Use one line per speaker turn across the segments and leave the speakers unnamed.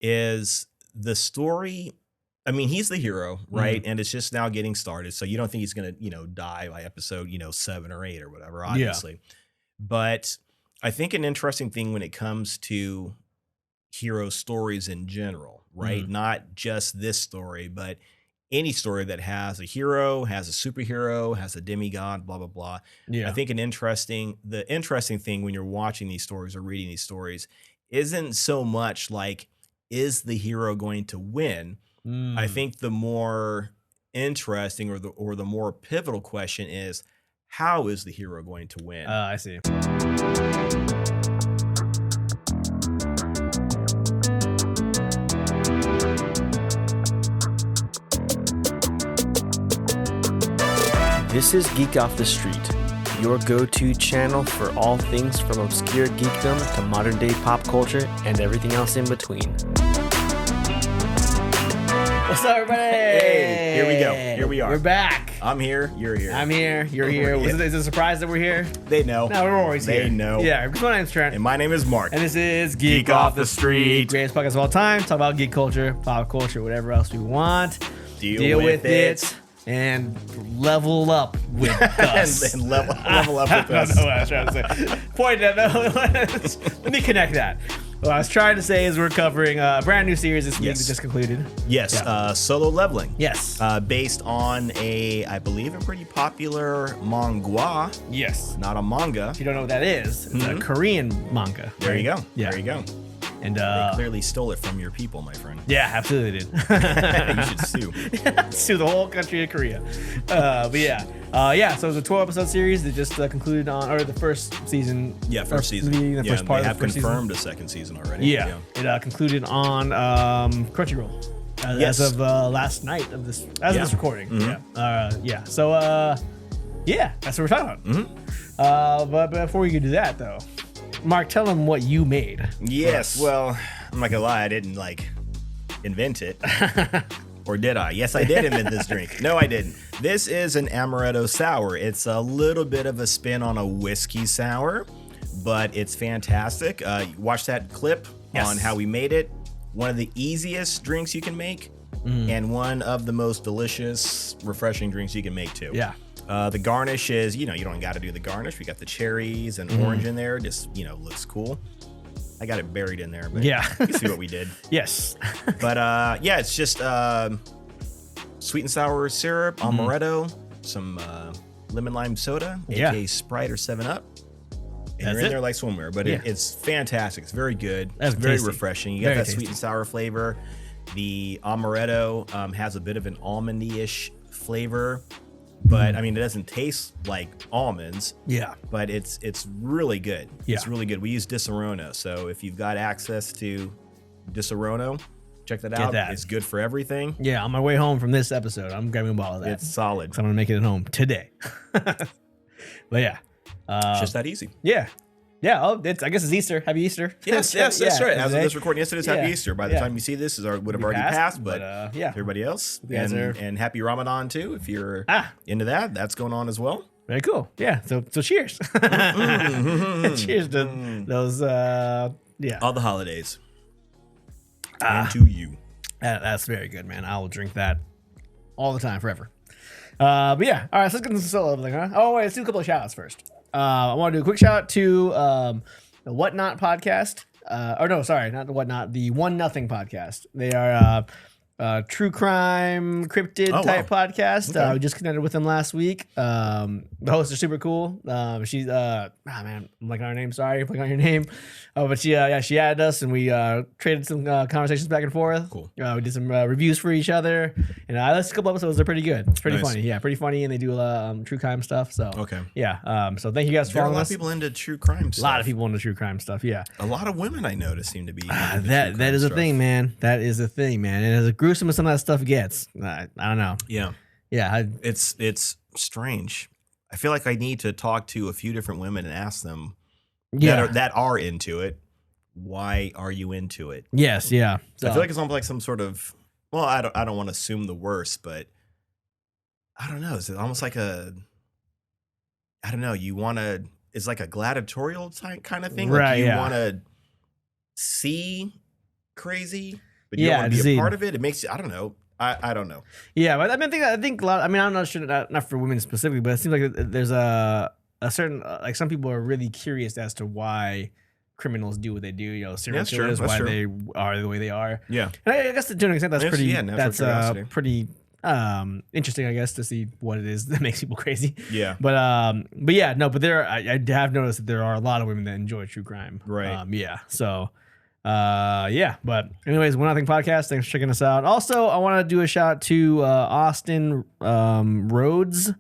is the story. I mean, he's the hero, right? And it's just now getting started. So you don't think he's going to, die by episode, 7 or 8 or whatever, obviously. But I think an interesting thing when it comes to hero stories in general, right? Not just this story, but any story that has a hero, has a superhero, has a demigod, blah, blah, blah.
Yeah.
I think the interesting thing when you're watching these stories or reading these stories isn't so much like, is the hero going to win? I think the more interesting or the more pivotal question is, how is the hero going to win?
I see.
This is Geek Off The Street, your go-to channel for all things from obscure geekdom to modern-day pop culture and everything else in between.
What's up, everybody?
Hey, here we go. Here we are.
We're back.
I'm here. You're here.
I'm here. You're here.
Yeah.
Is it a surprise that we're here?
They know.
No, we're always here.
They know.
Yeah, because my name's Trent.
And my name is Mark.
And this is
Geek Off The Street.
Greatest podcast of all time. Talk about geek culture, pop culture, whatever else we want.
Deal with it.
And level up with us.
and level up with us.
I don't know what I was trying to say. Point that. Let me connect that. What I was trying to say is we're covering a brand new series this week that just concluded.
Yes,
Yeah.
Solo Leveling.
Yes.
Based on I believe, a pretty popular manga.
Yes.
Not a manga.
If you don't know what that is, it's a Korean manga.
There you go.
Yeah.
There you go.
And
They clearly stole it from your people, my friend.
yeah, absolutely did.
You should sue.
Sue the whole country of Korea. But yeah. So it was a 12-episode series that just concluded on, or the first season.
Yeah, first season.
The first part
they
of
have
the first
confirmed a second season already.
Yeah. It concluded on Crunchyroll.
Yes.
As of last night of this, of this recording. Yeah. So, that's what we're talking about. But before we could do that, though, Mark, tell them what you made.
Yes. Well, I'm not gonna lie, I didn't invent it. Or did I? Yes, I did invent this drink. No, I didn't. This is an amaretto sour. It's a little bit of a spin on a whiskey sour, but it's fantastic. Watch that clip on how we made it. One of the easiest drinks you can make, and one of the most delicious, refreshing drinks you can make too.
Yeah.
The garnish is, you don't got to do the garnish. We got the cherries and orange in there. Just, looks cool. I got it buried in there, but you see what we did.
Yes.
But it's just sweet and sour syrup, amaretto, some lemon lime soda, aka Sprite or 7-Up. And you're in there like swimwear, but it's fantastic. It's very good.
That's
very
tasty.
refreshing. You got that sweet and sour flavor. The amaretto has a bit of an almondy-ish flavor. But I mean, it doesn't taste like almonds.
Yeah.
But it's really good.
Yeah.
It's really good. We use Disaronno, so if you've got access to Disaronno, check that out. It's good for everything.
Yeah. On my way home from this episode, I'm grabbing a bottle of that.
It's solid.
So I'm gonna make it at home today. But yeah.
It's just that easy.
Yeah. Yeah. Oh, I guess it's Easter. Happy Easter.
Yes, that's right. As of this recording, yes, it is Happy Easter. By the time you see this, it would have already passed. But everybody else, and Happy Ramadan too. If you're into that, that's going on as well.
Very cool. Yeah. So cheers. Cheers to those. All
the holidays. And to you.
That's very good, man. I will drink that all the time, forever. But yeah. All right. So let's get into the solo leveling, huh? Oh wait, let's do a couple of shout outs first. I want to do a quick shout out to the Whatnot podcast. Not the Whatnot, the One Nothing podcast. They are true crime cryptid type podcast.
Okay.
We just connected with them last week. The hosts are super cool. She's man, I'm blanking on her name. Sorry, blanking on your name. But she added us and we traded some conversations back and forth.
Cool.
We did some reviews for each other, and I listened to a couple episodes. They're pretty good. It's pretty funny. Yeah, pretty funny, and they do true crime stuff. So so thank you guys for
There are a
following
lot
us.
of people into true crime stuff.
A lot of people into true crime stuff. Yeah.
A lot of women I notice seem to be.
That is a thing, man. That is a thing, man. And as gruesome as some of that stuff gets, I don't know.
Yeah.
Yeah.
It's strange. I feel like I need to talk to a few different women and ask them that are into it. Why are you into it?
Yes. Yeah. So,
I feel like it's almost like some sort of. Well, I don't want to assume the worst, but I don't know. Is it almost like a? I don't know. You want to. It's like a gladiatorial type kind of thing.
Right.
Like you want to see crazy but you don't want to be
see.
a part of it. It makes you, I don't know. I don't know.
Yeah, but I think a lot. I mean, I'm not sure, not for women specifically, but it seems like there's a certain like some people are really curious as to why criminals do what they do. You know, serial killers, why they are the way they are.
Yeah,
and I guess to an extent that's pretty. That's pretty interesting, I guess, to see what it is that makes people crazy.
Yeah,
but yeah, no, but I have noticed that there are a lot of women that enjoy true crime.
Right.
Yeah. So. Yeah, but anyways, One Nothing Podcast, thanks for checking us out. Also, I want to do a shout out to Austin Rhodes.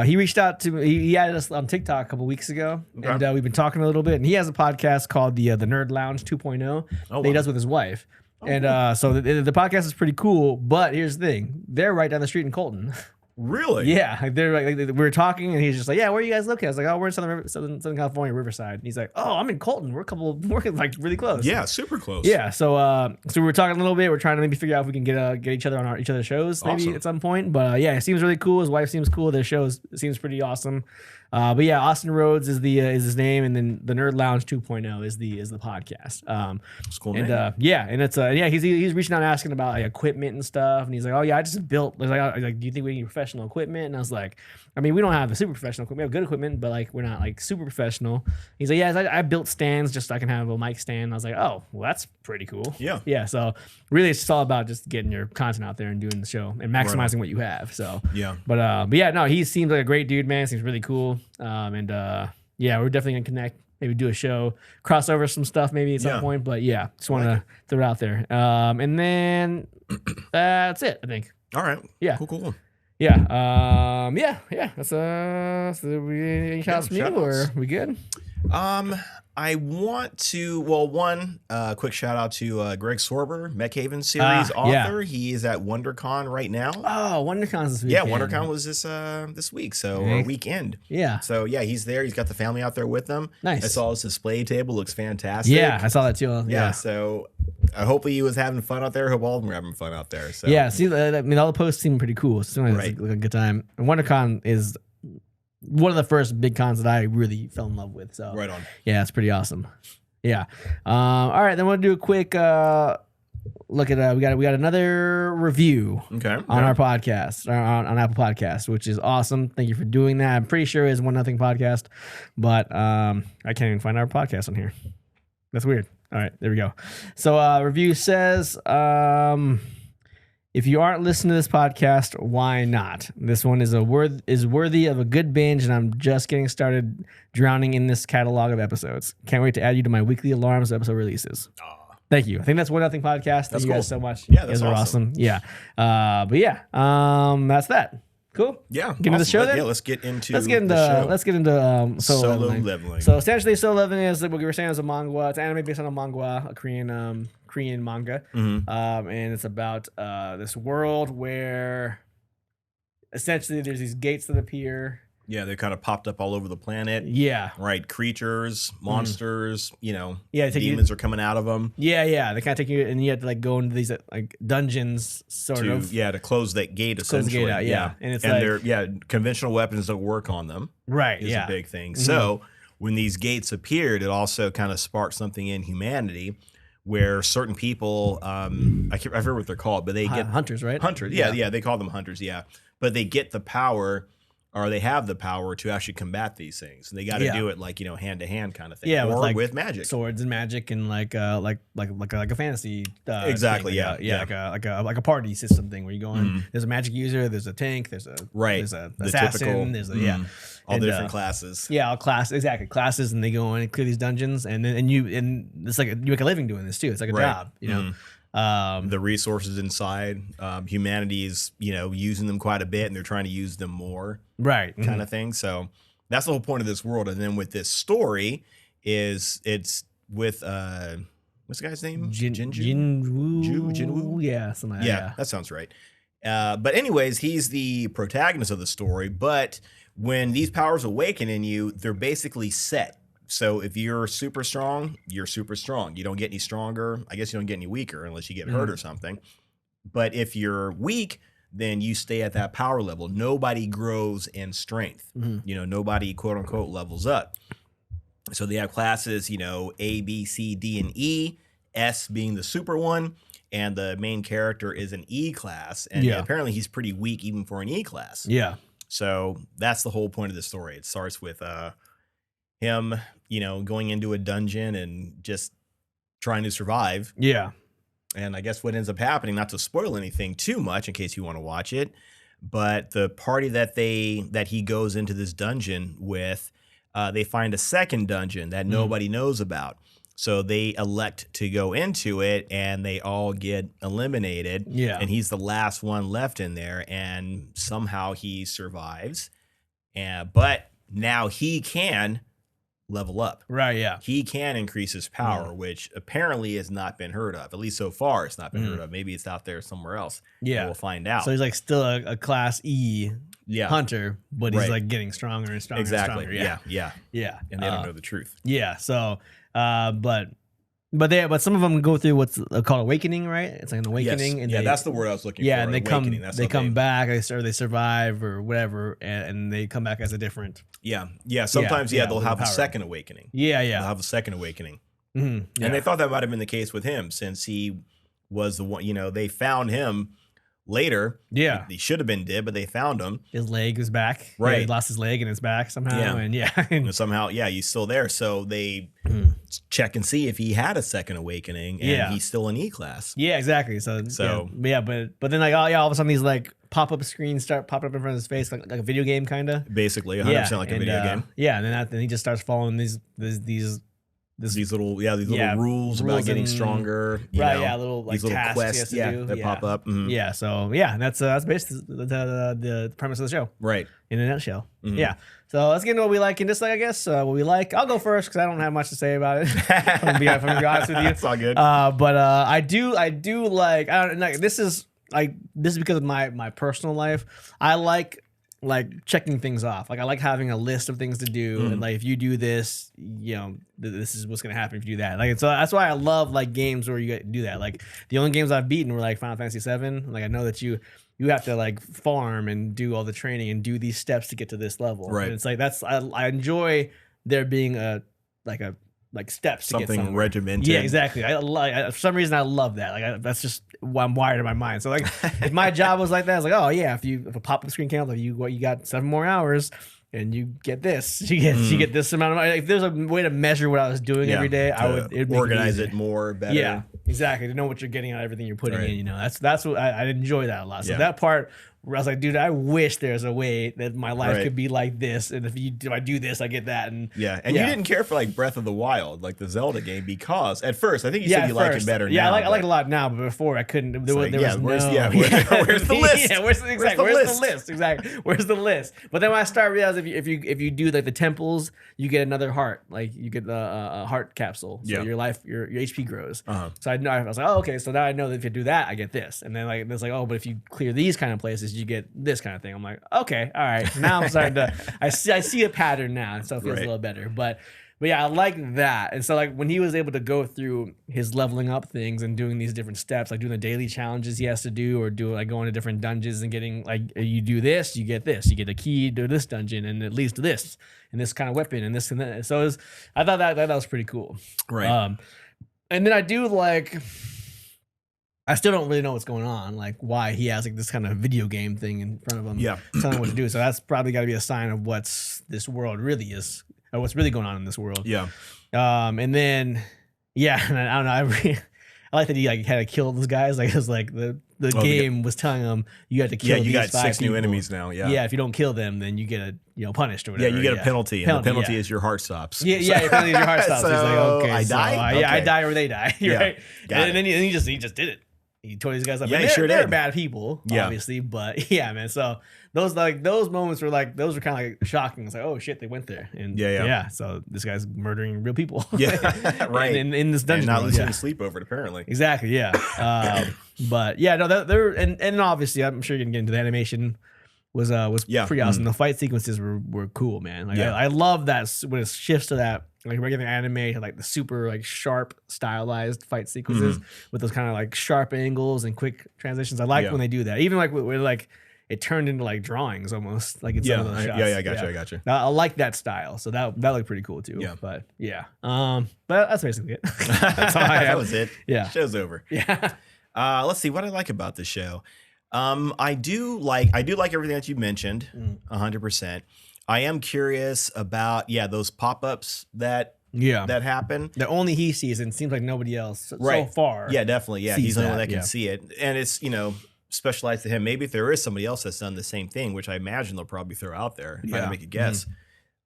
He reached out to me. He added us on TikTok a couple weeks ago, and we've been talking a little bit, and he has a podcast called the Nerd Lounge 2.0 that he does with his wife. And so the podcast is pretty cool, but here's the thing. They're right down the street in Colton.
Really?
Yeah, like they're like we were talking, and he's just like, "Yeah, where are you guys located?" I was like, "Oh, we're in Southern California, Riverside." And he's like, "Oh, I'm in Colton. We're like really close."
Yeah, super close.
Yeah, so we were talking a little bit. We're trying to maybe figure out if we can get each other on each other's shows maybe at some point. But yeah, it seems really cool. His wife seems cool. Their show seems pretty awesome. But yeah, Austin Rhodes is his name, and then the Nerd Lounge 2.0 is the podcast.
It's cool.
And and it's he's reaching out and asking about like equipment and stuff, and he's like, "Oh yeah, I just built." Like, do you think we need professional equipment? And I was like, I mean, we don't have the super professional equipment. We have good equipment, but like we're not like super professional. He's like, "Yeah, I built stands just so I can have a mic stand." I was like, "Oh, well, that's pretty cool." Yeah. So really, it's just all about just getting your content out there and doing the show and maximizing what you have. So but yeah, no, he seems like a great dude, man. Seems really cool. Yeah, we're definitely gonna connect. Maybe do a show, cross over some stuff maybe at some point. But yeah, just want to throw it out there. And then that's it, I think.
All right.
Yeah.
Cool.
Yeah. Yeah. That's so any shout outs from you, or we good?
I want to, one quick shout out to Greg Sorber, Mechhaven series author. He is at WonderCon right now.
Oh, WonderCon's this week.
Yeah, WonderCon was this week, or weekend.
Yeah.
So yeah, he's there. He's got the family out there with him.
Nice.
I saw his display table. Looks fantastic.
Yeah, I saw that too.
Yeah. So hopefully he was having fun out there. Hope all of them were having fun out there. So
yeah. See, I mean, all the posts seem pretty cool. So it's like a good time. And WonderCon is one of the first big cons that I really fell in love with. So
right on.
Yeah, it's pretty awesome. Yeah. All right, then we'll do a quick look at we got another review on our podcast on Apple Podcasts, which is awesome. Thank you for doing that. I'm pretty sure it's One Nothing Podcast, but I can't even find our podcast on here. That's weird. All right, there we go. So review says if you aren't listening to this podcast, why not? This one is worthy of a good binge, and I'm just getting started drowning in this catalog of episodes. Can't wait to add you to my weekly alarms of episode releases. Thank you. I think that's One Nothing Podcast. Thank you guys so much.
Yeah,
you
that's
guys are awesome. Yeah. But yeah, that's that. Cool.
Yeah.
Get into the show then?
Yeah, let's get into
solo
leveling.
So essentially, solo leveling is what we were saying is a manga. It's anime based on a manga, a Korean manga, and it's about this world where essentially there's these gates that appear.
Yeah, they kind of popped up all over the planet.
Yeah.
Right. Creatures, monsters,
demons
are coming out of them.
Yeah. They kind of take you, and you have to like go into these like dungeons
to close that gate essentially.
Close the gate out, yeah. And it's
they're conventional weapons don't work on them.
Right.
Is a big thing. So when these gates appeared, it also kind of sparked something in humanity where certain people, I forget what they're called, but they get
hunters, right?
Hunters. Yeah. They call them hunters. Yeah. But they get the power, or they have the power to actually combat these things, and they got to do it like hand to hand kind of thing, or with magic,
swords and magic, and like a fantasy.
Exactly,
thing, like a party system thing where you go in. There's a magic user, there's a tank, there's a assassin, there's
all the different classes.
Yeah, all classes, and they go in and clear these dungeons, and it's like you make a living doing this too. It's like a job, you know.
The resources inside humanity is using them quite a bit, and they're trying to use them more,
right,
kind of thing. So that's the whole point of this world. And then with this story it's with what's the guy's name?
Jinwoo. Yeah, something like that.
Yeah, that sounds right. But anyways, he's the protagonist of the story, but when these powers awaken in you, they're basically set. So if you're super strong, you're super strong. You don't get any stronger. I guess you don't get any weaker unless you get hurt or something. But if you're weak, then you stay at that power level. Nobody grows in strength. Nobody, quote unquote, levels up. So they have classes, A, B, C, D, and E, S being the super one. and the main character is an E class, and apparently he's pretty weak even for an E class.
Yeah.
So that's the whole point of the story. It starts with him, going into a dungeon and just trying to survive.
Yeah.
And I guess what ends up happening, not to spoil anything too much in case you want to watch it, but the party that he goes into this dungeon with, they find a second dungeon that nobody knows about. So they elect to go into it, and they all get eliminated.
Yeah.
And he's the last one left in there, and somehow he survives. But now he can level up.
Right, yeah.
He can increase his power, which apparently has not been heard of. At least so far, it's not been heard of. Maybe it's out there somewhere else.
Yeah.
We'll find out.
So he's like still a class E hunter, but he's like getting stronger and stronger
exactly.
and stronger.
Yeah. And they don't know the truth.
Yeah. So, but some of them go through what's called awakening, right? It's like an awakening.
Yes.
And
that's the word I was looking for.
Yeah, and they come back, or they survive or whatever, and they come back as a different.
Yeah. Sometimes, they'll have a second awakening.
Yeah.
They'll have a second awakening.
Mm-hmm.
And they thought that might have been the case with him, since he was the one. They found him later.
Yeah.
He should have been dead, but they found him.
His leg was back.
Right.
Yeah, he lost his leg and it's back somehow.
Yeah.
And
and somehow, he's still there. So they check and see if he had a second awakening, and he's still in E class.
Yeah, exactly. So but then like, all of a sudden these like pop-up screens start popping up in front of his face, like a video game kind of.
Basically, 100% like a video game.
Yeah, and then he just starts following these
little rules about getting stronger.
Little like
these little
tasks
quests that pop up. Mm-hmm.
Yeah, so that's basically the premise of the show.
Right.
In a nutshell. Mm-hmm. Yeah. So let's get into what we like and dislike, I guess. What we like. I'll go first because I don't have much to say about it. if I'm gonna be honest with you.
It's all good.
But I do like, this is because of my personal life. I like checking things off. Like I like having a list of things to do, and like if you do this, this is what's gonna happen if you do that. Like, so that's why I love like games where you do that. Like the only games I've beaten were like Final Fantasy VII. Like I know that you have to like farm and do all the training and do these steps to get to this level.
Right.
And it's like I enjoy there being steps to get somewhere.
Something regimented.
Yeah, exactly. For some reason I love that. Like that's just why I'm wired in my mind. So like if my job was like that, I was like, oh yeah, if a pop-up screen came up, like you got 7 more hours and you get this, you get this amount of money. If there's a way to measure what I was doing every day, it'd
organize it more better.
Yeah, exactly. To know what you're getting out of everything you're putting in. That's what I enjoy that a lot. So that part where I was like, dude, I wish there's a way that my life could be like this, and if I do this, I get that. And
you didn't care for like Breath of the Wild, like the Zelda game, because at first I think you said you like it better now.
Yeah, I like it a lot now, but before I couldn't. Where's
the list?
Yeah, where's the list? Exactly. Where's the list? But then when I started realizing if you do like the temples, you get another heart. Like you get a heart capsule. So your HP grows. So I was like, oh, okay. So now I know that if you do that, I get this. And then like it's like, oh, but if you clear these kind of places, you get this kind of thing. I'm like, okay, all right. Now I'm starting to I see a pattern now, and so it feels a little better. But yeah, I like that. And so like when he was able to go through his leveling up things and doing these different steps, like doing the daily challenges he has to do, or going to different dungeons and getting like, you do this, you get this, you get a key to this dungeon, and it leads to this and this kind of weapon and this and that. So I thought that was pretty cool.
Right.
And then I do like, I still don't really know what's going on, like why he has like this kind of video game thing in front of him, telling him what to do. So that's probably got to be a sign of what's this world really is, or what's really going on in this world.
Yeah.
And then, and I don't know. I like that he like had to kill those guys. Like it was like the game was telling him you had to kill.
Yeah, you
these
got 6
people.
new enemies now. Yeah.
Yeah, if you don't kill them, then you get punished or whatever.
Yeah, you get a penalty, and the penalty is your heart stops.
Yeah, your penalty is your heart stops.
So
he's like, okay,
I die.
I die or they die. Right. And then he just did it. He tore these guys up.
Yeah,
and
he sure
they're
did.
bad people, obviously, but yeah, man. So those moments were kind of like shocking. It's like, oh shit, they went there, and so this guy's murdering real people.
Yeah, right.
in this dungeon,
and not losing sleep over it, apparently.
Exactly. Yeah. But yeah, no, they're and obviously, I'm sure you can get into the animation. Was pretty awesome. The fight sequences were cool, man. Like I love that when it shifts to that like regular anime to like the super like sharp stylized fight sequences with those kind of like sharp angles and quick transitions. I like when they do that. Even like when like it turned into like drawings almost like in some of those shots.
I got you.
I like that style. So that looked pretty cool too.
Yeah.
But yeah. But that's basically it. That's all I have.
That was it.
Yeah.
Show's over.
Yeah.
Let's see what I like about the show. I do like everything that you mentioned, 100%. I am curious about those pop-ups that happen.
That only he sees, and it seems like nobody else so far.
Yeah, definitely. Yeah, he's the only one that can
yeah.
see it, and it's specialized to him. Maybe if there is somebody else that's done the same thing, which I imagine they'll probably throw out there. If I had to make a guess.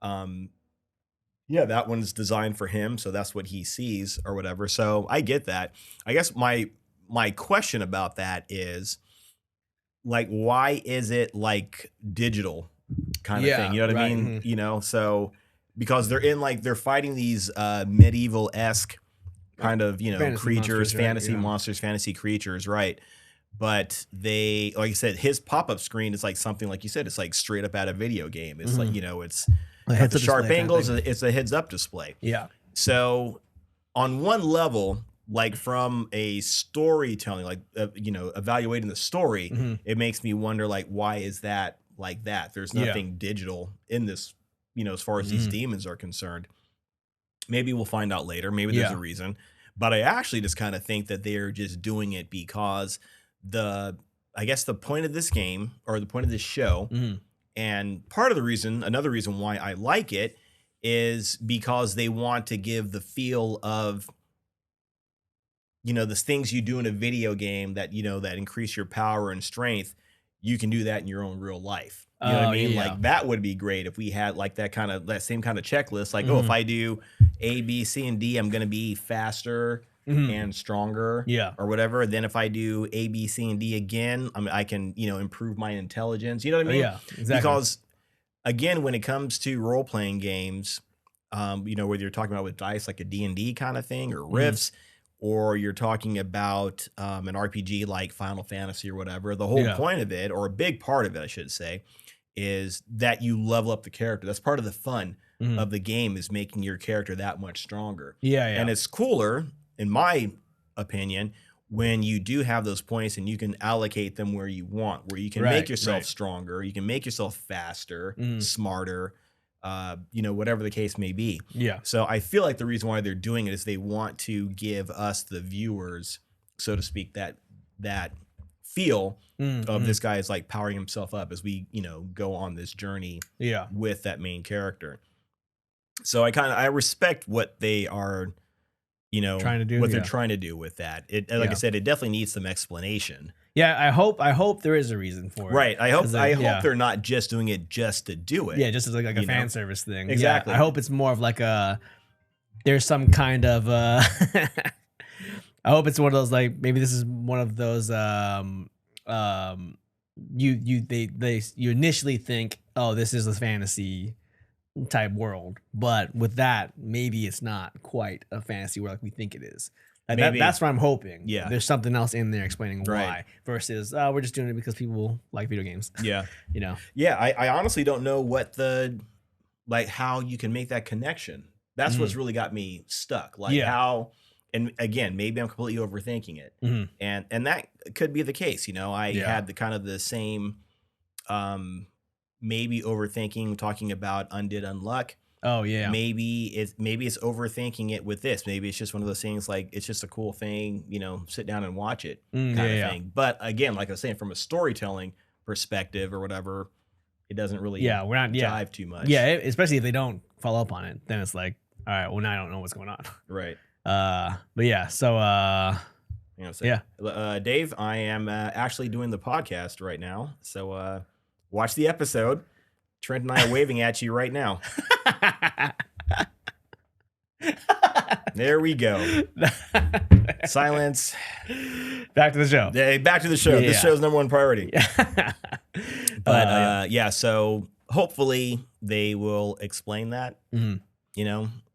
That one's designed for him, so that's what he sees or whatever. So I get that. I guess my question about that is, like, why is it like digital kind of thing? You know what I mean? So because they're fighting these medieval-esque kind of, fantasy creatures, fantasy creatures, right? But they, like I said, his pop-up screen is like something, like you said, it's like straight up at a video game. It's like, it's got the sharp angles. It's a heads-up display.
Yeah.
So on one level, like from a storytelling, like, evaluating the story, it makes me wonder, like, why is that like that? There's nothing digital in this, as far as these demons are concerned. Maybe we'll find out later. Maybe there's a reason. But I actually just kind of think that they're just doing it because I guess the point of this game, or the point of this show, and another reason why I like it, is because they want to give the feel of, the things you do in a video game that, that increase your power and strength. You can do that in your own real life. You know what I mean?
Yeah.
Like, that would be great if we had like that same kind of checklist. Like, if I do A, B, C, and D, I'm going to be faster and stronger, or whatever. Then if I do A, B, C, and D again, I can, improve my intelligence. You know what I mean?
Yeah, exactly.
Because again, when it comes to role-playing games, whether you're talking about with dice, like a D&D kind of thing, or Rifts, or you're talking about an RPG like Final Fantasy or whatever, the whole point of it, or a big part of it, I should say, is that you level up the character. That's part of the fun of the game, is making your character that much stronger. And it's cooler, in my opinion, when you do have those points and you can allocate them where you want, where you can make yourself stronger, you can make yourself faster, smarter, whatever the case may be. So I feel like the reason why they're doing it is they want to give us, the viewers, so to speak, that feel of this guy is like powering himself up as we, go on this journey with that main character. So I respect what they are,
trying to do,
what they're trying to do with that. Like I said, it definitely needs some explanation.
I hope there is a reason for it.
Right. I hope they're not just doing it just to do it.
Yeah, just as like a fan service thing.
Exactly.
I hope it's more of like there's some kind of I hope it's one of those, like, maybe this is one of those you initially think, oh, this is a fantasy type world, but with that, maybe it's not quite a fantasy world like we think it is. That's what I'm hoping.
Yeah,
there's something else in there explaining why, versus we're just doing it because people like video games.
Yeah,
Yeah,
I honestly don't know what how you can make that connection. That's what's really got me stuck. Like how, and again, maybe I'm completely overthinking it, and that could be the case. I had the same, maybe overthinking, talking about Undead Unluck.
Oh yeah.
Maybe it's overthinking it with this. Maybe it's just one of those things, like, it's just a cool thing, sit down and watch it kind of thing. But again, like I was saying, from a storytelling perspective or whatever, it doesn't really
we're not
jive too much.
Yeah, especially if they don't follow up on it, then it's like, all right, well, now I don't know what's going on.
Right.
But yeah, so
Dave, I am actually doing the podcast right now, so watch the episode. Trent and I are waving at you right now. There we go. Silence.
Back to the show.
Yeah, back to the show. This show's number one priority. But so hopefully they will explain that.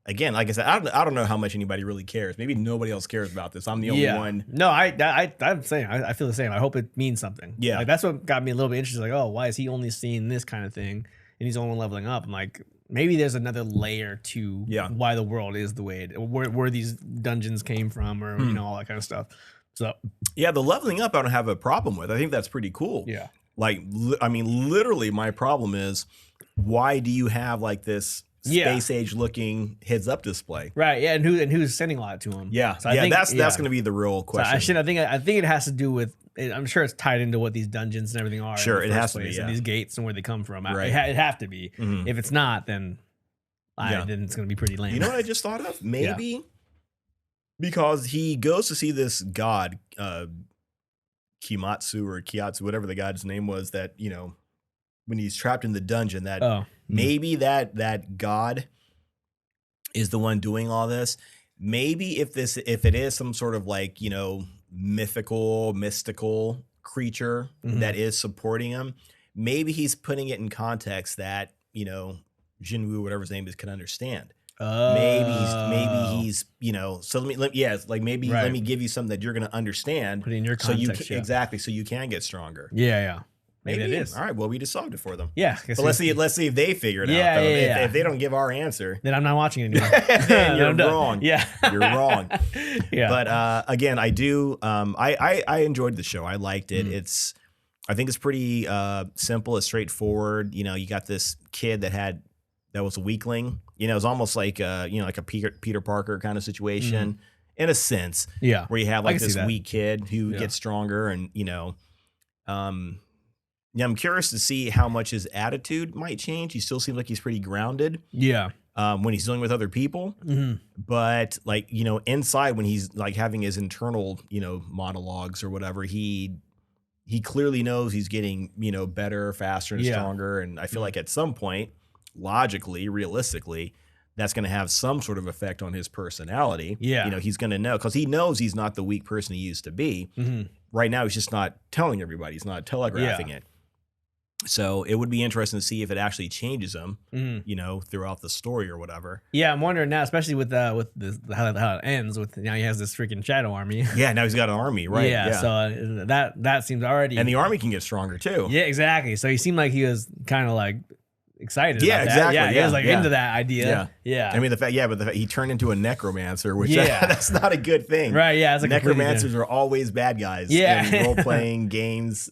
Again, like I said, I don't know how much anybody really cares. Maybe nobody else cares about this. I'm the only one.
No, I'm saying I feel the same. I hope it means something.
Yeah,
like, that's what got me a little bit interested. Like, oh, why is he only seeing this kind of thing and he's only leveling up? I'm like, maybe there's another layer to why the world is the way where these dungeons came from, or all that kind of stuff. So
the leveling up I don't have a problem with. I think that's pretty cool.
Yeah,
like, I mean, literally, my problem is, why do you have like this space age looking heads up display.
Right. Yeah. And who's sending a lot to him?
Yeah.
So I think,
that's going to be the real question.
I think it has to do with. I'm sure it's tied into what these dungeons and everything are.
Sure,
in the
it
first
has to be,
place,
yeah.
and these gates and where they come from.
Right.
It have to be.
Mhm.
If it's not, then then it's going to be pretty lame.
You know what I just thought of? Maybe because he goes to see this god, Kimatsu or Kiatsu, whatever the god's name was, that, you know, when he's trapped in the dungeon, that maybe that god is the one doing all this. Maybe if it is some sort of like, you know, mystical creature that is supporting him, maybe he's putting it in context that, you know, Jinwoo, whatever his name is, can understand. Maybe he's, you know, so let me give you something that you're going to understand.
Put it in your context.
Exactly. So you can get stronger.
Yeah. Maybe it is.
All right. Well, we just solved it for them.
Yeah.
But let's see if they figure it out. Though. If they don't give our answer,
then I'm not watching it anymore.
then you're wrong.
Yeah.
You're wrong.
Yeah.
But again, I do. I enjoyed the show. I liked it. I think it's pretty simple. It's straightforward. You know, you got this kid that was a weakling. You know, it's almost like like a Peter Parker kind of situation in a sense.
Yeah.
Where you have like this weak kid who gets stronger, and you know, I'm curious to see how much his attitude might change. He still seems like he's pretty grounded.
Yeah.
When he's dealing with other people, but like, you know, inside when he's like having his internal, you know, monologues or whatever, he clearly knows he's getting, you know, better, faster, and stronger. And I feel like at some point, logically, realistically, that's going to have some sort of effect on his personality.
Yeah.
You know, he's going to know, because he knows he's not the weak person he used to be. Right now, he's just not telling everybody. He's not telegraphing it. So it would be interesting to see if it actually changes him, you know, throughout the story or whatever.
Yeah, I'm wondering now, especially with this, how it ends. With now he has this freaking shadow army.
Yeah, now he's got an army, right?
Yeah. So that seems already,
and the army can get stronger too.
Yeah, exactly. So he seemed like he was kind of like excited.
Yeah,
about that.
exactly.
Yeah, he was like into that idea.
Yeah. I mean, the fact he turned into a necromancer, which that's not a good thing,
right? Yeah, it's like
necromancers are always bad guys.
Yeah,
in role playing games.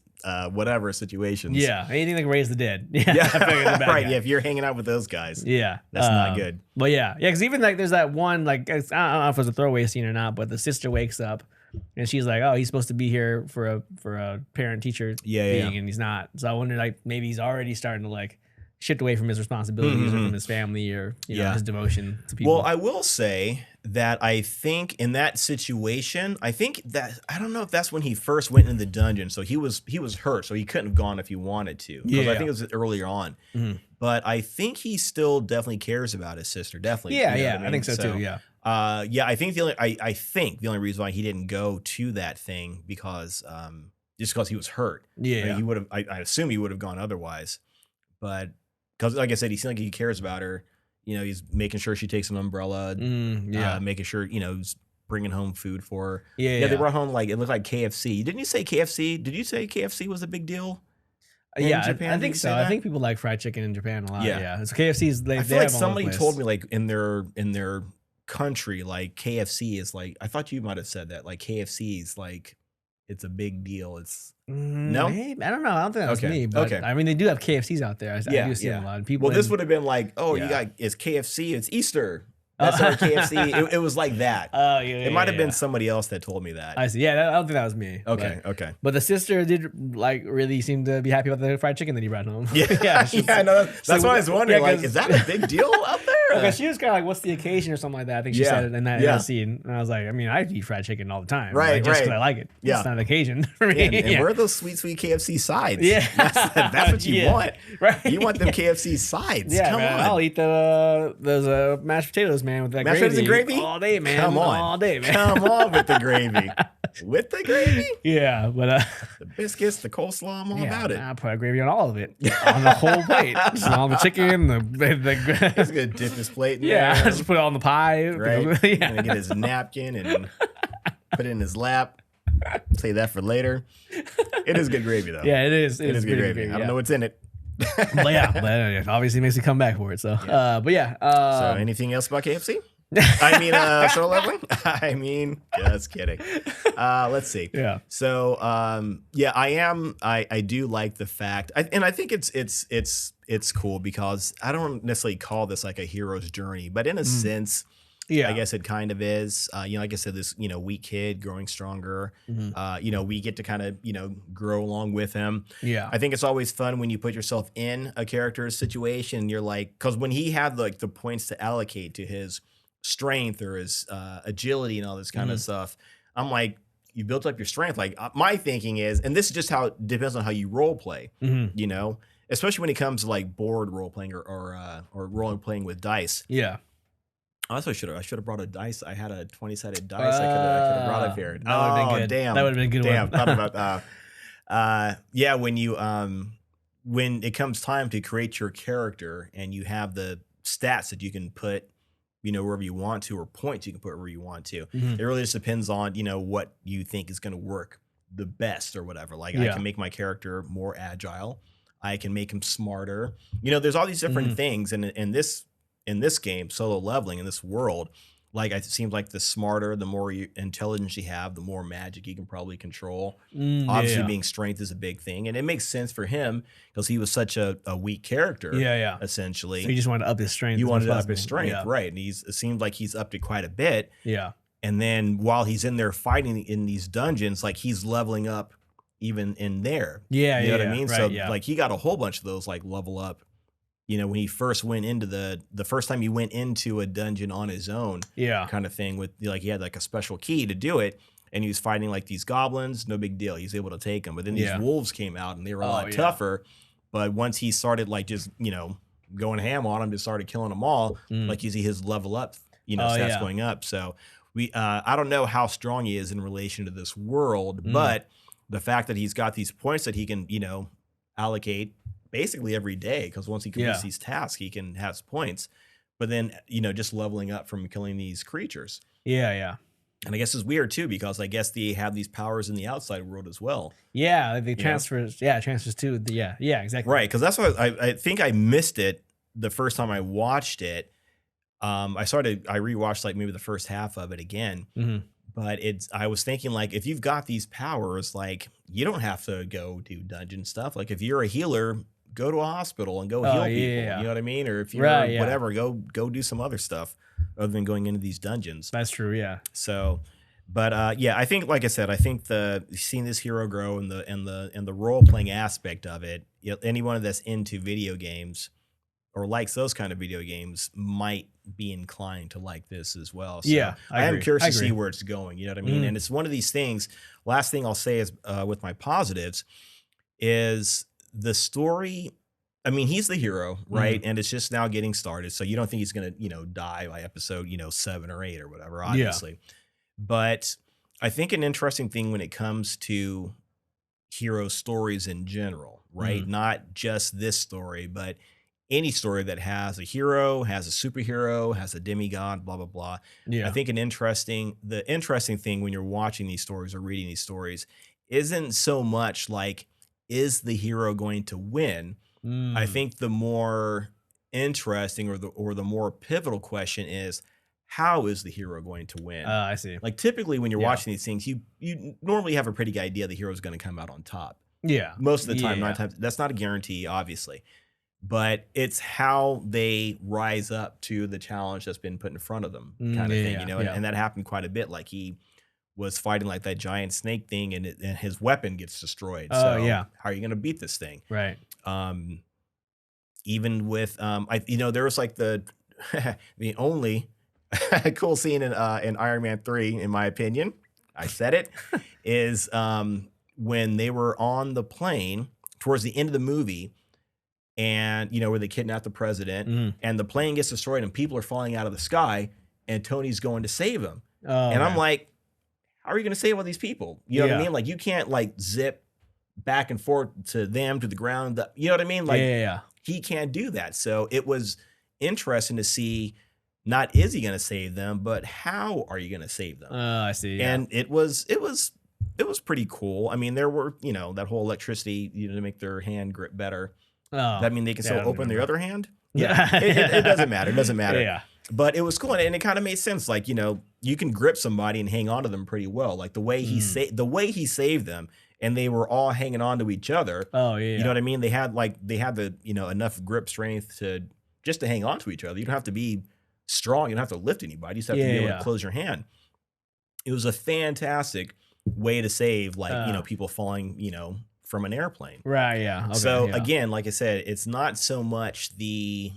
Whatever situations.
Yeah, anything like raise the dead. Yeah,
right. Yeah, if you're hanging out with those guys, that's not good.
But yeah, because even like there's that one, like, I don't know if it was a throwaway scene or not, but the sister wakes up and she's like, "Oh, he's supposed to be here for a parent teacher thing, and he's not." So I wonder, like, maybe he's already starting to like shift away from his responsibilities or from his family or know, his devotion to people.
Well, I will say that I think in that situation, I don't know if that's when he first went into the dungeon. So he was hurt, so he couldn't have gone if he wanted to. Because I think it was earlier on. But I think he still definitely cares about his sister. Definitely.
Yeah,
you know what I mean?
I think so too. Yeah.
I think the only reason why he didn't go to that thing because just because he was hurt.
Yeah.
I mean, he would have. I assume he would have gone otherwise, but because like I said, he seems like he cares about her. You know, he's making sure she takes an umbrella. Making sure, you know, he's bringing home food for her. Yeah. They brought home, like, it looked like KFC. Didn't you say KFC? Did you say KFC was a big deal?
Japan? I think so. I think people like fried chicken in Japan a lot. Yeah. So KFC's.
I feel like somebody told me, like, in their country, like, KFC is like. I thought you might have said that, like, KFC is like, it's a big deal. It's no,
maybe. I don't know. I don't think that was me. But I mean, they do have KFCs out there. I do see a lot of people.
Well, this would have been like, it's KFC. It's Easter. That's our KFC. It was like that.
Oh,
It might have been somebody else that told me that.
I see. Yeah, I don't think that was me.
Okay.
But the sister did like really seem to be happy about the fried chicken that he brought home.
Yeah. No, that's why I was wondering. Like, is that a big deal out there?
Because she was kind of like, "What's the occasion?" or something like that. I think she said it in that scene, and I was like, "I mean, I eat fried chicken all the time,
right?
Just because I like it. It's not an occasion for me."
And where are those sweet KFC sides?
Yeah,
that's what you want,
right?
You want them KFC sides.
Yeah,
come on.
I'll eat those mashed potatoes, man, with that
mashed potatoes and gravy
all day, man.
Come on,
all day, man.
Come on with the gravy. With the gravy?
Yeah, but
the biscuits, the coleslaw, I'm all about it.
I put gravy on all of it, on the whole plate. Just all the chicken,
He's gonna dip his plate in there.
Just put it on the pie.
Right? Gonna get his napkin and put it in his lap. Say that for later. It is good gravy though.
Yeah, it is.
It is good gravy. I don't know what's in it.
But it obviously makes me come back for it. So, but
so anything else about KFC? I mean, solo leveling. I mean, just kidding. Let's see.
Yeah.
So, yeah, I do like the fact, and I think it's cool because I don't necessarily call this like a hero's journey, but in a sense,
Yeah.
I guess it kind of is. Like I said, this weak kid growing stronger. We get to kind of grow along with him.
Yeah.
I think it's always fun when you put yourself in a character's situation. You're like, because when he had like the points to allocate to his strength or his agility and all this kind of stuff, I'm like, you built up your strength. Like my thinking is, and this is just how it depends on how you role play. Especially when it comes to like board role playing or role playing with dice.
Yeah.
Also, I should have brought a dice. I had a 20-sided dice. I could have brought it here.
That would have been good.
Damn.
That would have been a good
Damn.
one.
Thought about yeah, when you when it comes time to create your character and you have the stats that you can put, wherever you want to, or points you can put wherever you want to. It really just depends on, what you think is going to work the best or whatever. Like I can make my character more agile. I can make him smarter. There's all these different things. And in this game, solo leveling, in this world, like it seems like the smarter, the more intelligence you have, the more magic you can probably control. Obviously, being strength is a big thing, and it makes sense for him because he was such a weak character. Essentially,
So you just wanted to up his strength.
You wanted to up his strength, right? And it seems like he's upped it quite a bit.
Yeah.
And then while he's in there fighting in these dungeons, like he's leveling up even in there. You know what I mean?
Right,
So like he got a whole bunch of those like level up. When he first went into the first time he went into a dungeon on his own, kind of thing with like he had like a special key to do it, and he was fighting like these goblins, no big deal, he's able to take them. But then these wolves came out and they were a lot tougher. But once he started like just going ham on them, just started killing them all, like you see his level up, stats going up. So I don't know how strong he is in relation to this world, but the fact that he's got these points that he can allocate basically every day, because once he completes these tasks, he can have points. But then, just leveling up from killing these creatures.
Yeah.
And I guess it's weird too, because I guess they have these powers in the outside world as well.
Yeah, the transfers. Transfers to the exactly.
Right, because that's why I think I missed it the first time I watched it. I rewatched like maybe the first half of it again. But I was thinking like, if you've got these powers, like you don't have to go do dungeon stuff. Like if you're a healer, go to a hospital and go heal people. You know what I mean? Or if you're whatever, go do some other stuff other than going into these dungeons.
That's true. Yeah.
So, but I think, like I said, I think seeing this hero grow and the role playing aspect of it, anyone that's into video games or likes those kind of video games might be inclined to like this as well. So I am curious to see where it's going. You know what I mean? And it's one of these things. Last thing I'll say is with my positives is the story. I mean, he's the hero, right? And it's just now getting started. So you don't think he's going to, die by episode, 7 or 8 or whatever, obviously. But I think an interesting thing when it comes to hero stories in general, right? Not just this story, but any story that has a hero, has a superhero, has a demigod, blah, blah, blah. I think the interesting thing when you're watching these stories or reading these stories isn't so much like, is the hero going to win? I think the more interesting or the more pivotal question is, how is the hero going to win?
I see.
Like typically when you're watching these things, you normally have a pretty good idea the hero's going to come out on top.
Yeah.
Most of the time, 9 times. That's not a guarantee, obviously. But it's how they rise up to the challenge that's been put in front of them, kind of thing, and that happened quite a bit. Like he was fighting like that giant snake thing, and his weapon gets destroyed. So how are you going to beat this thing?
Right.
Even with there was like the only cool scene in Iron Man 3, in my opinion, I said it, is when they were on the plane towards the end of the movie. And, where they kidnap the president and the plane gets destroyed and people are falling out of the sky and Tony's going to save them. And I'm like, how are you going to save all these people? You know what I mean? Like, you can't like zip back and forth to them, to the ground. You know what I mean? Like, he can't do that. So it was interesting to see, not is he going to save them, but how are you going to save them?
I see. Yeah.
And it was pretty cool. I mean, there were, that whole electricity, to make their hand grip better. I mean, they can still open their other hand. Yeah, it doesn't matter. It doesn't matter. But it was cool, and it kind of made sense. Like, you can grip somebody and hang on to them pretty well. Like the way he saved them, and they were all hanging on to each other.
Oh yeah,
you know what I mean. They had the enough grip strength to hang on to each other. You don't have to be strong. You don't have to lift anybody. You just have to be able to close your hand. It was a fantastic way to save people falling from an airplane.
Right. Yeah. Okay,
so again, like I said, it's not so much the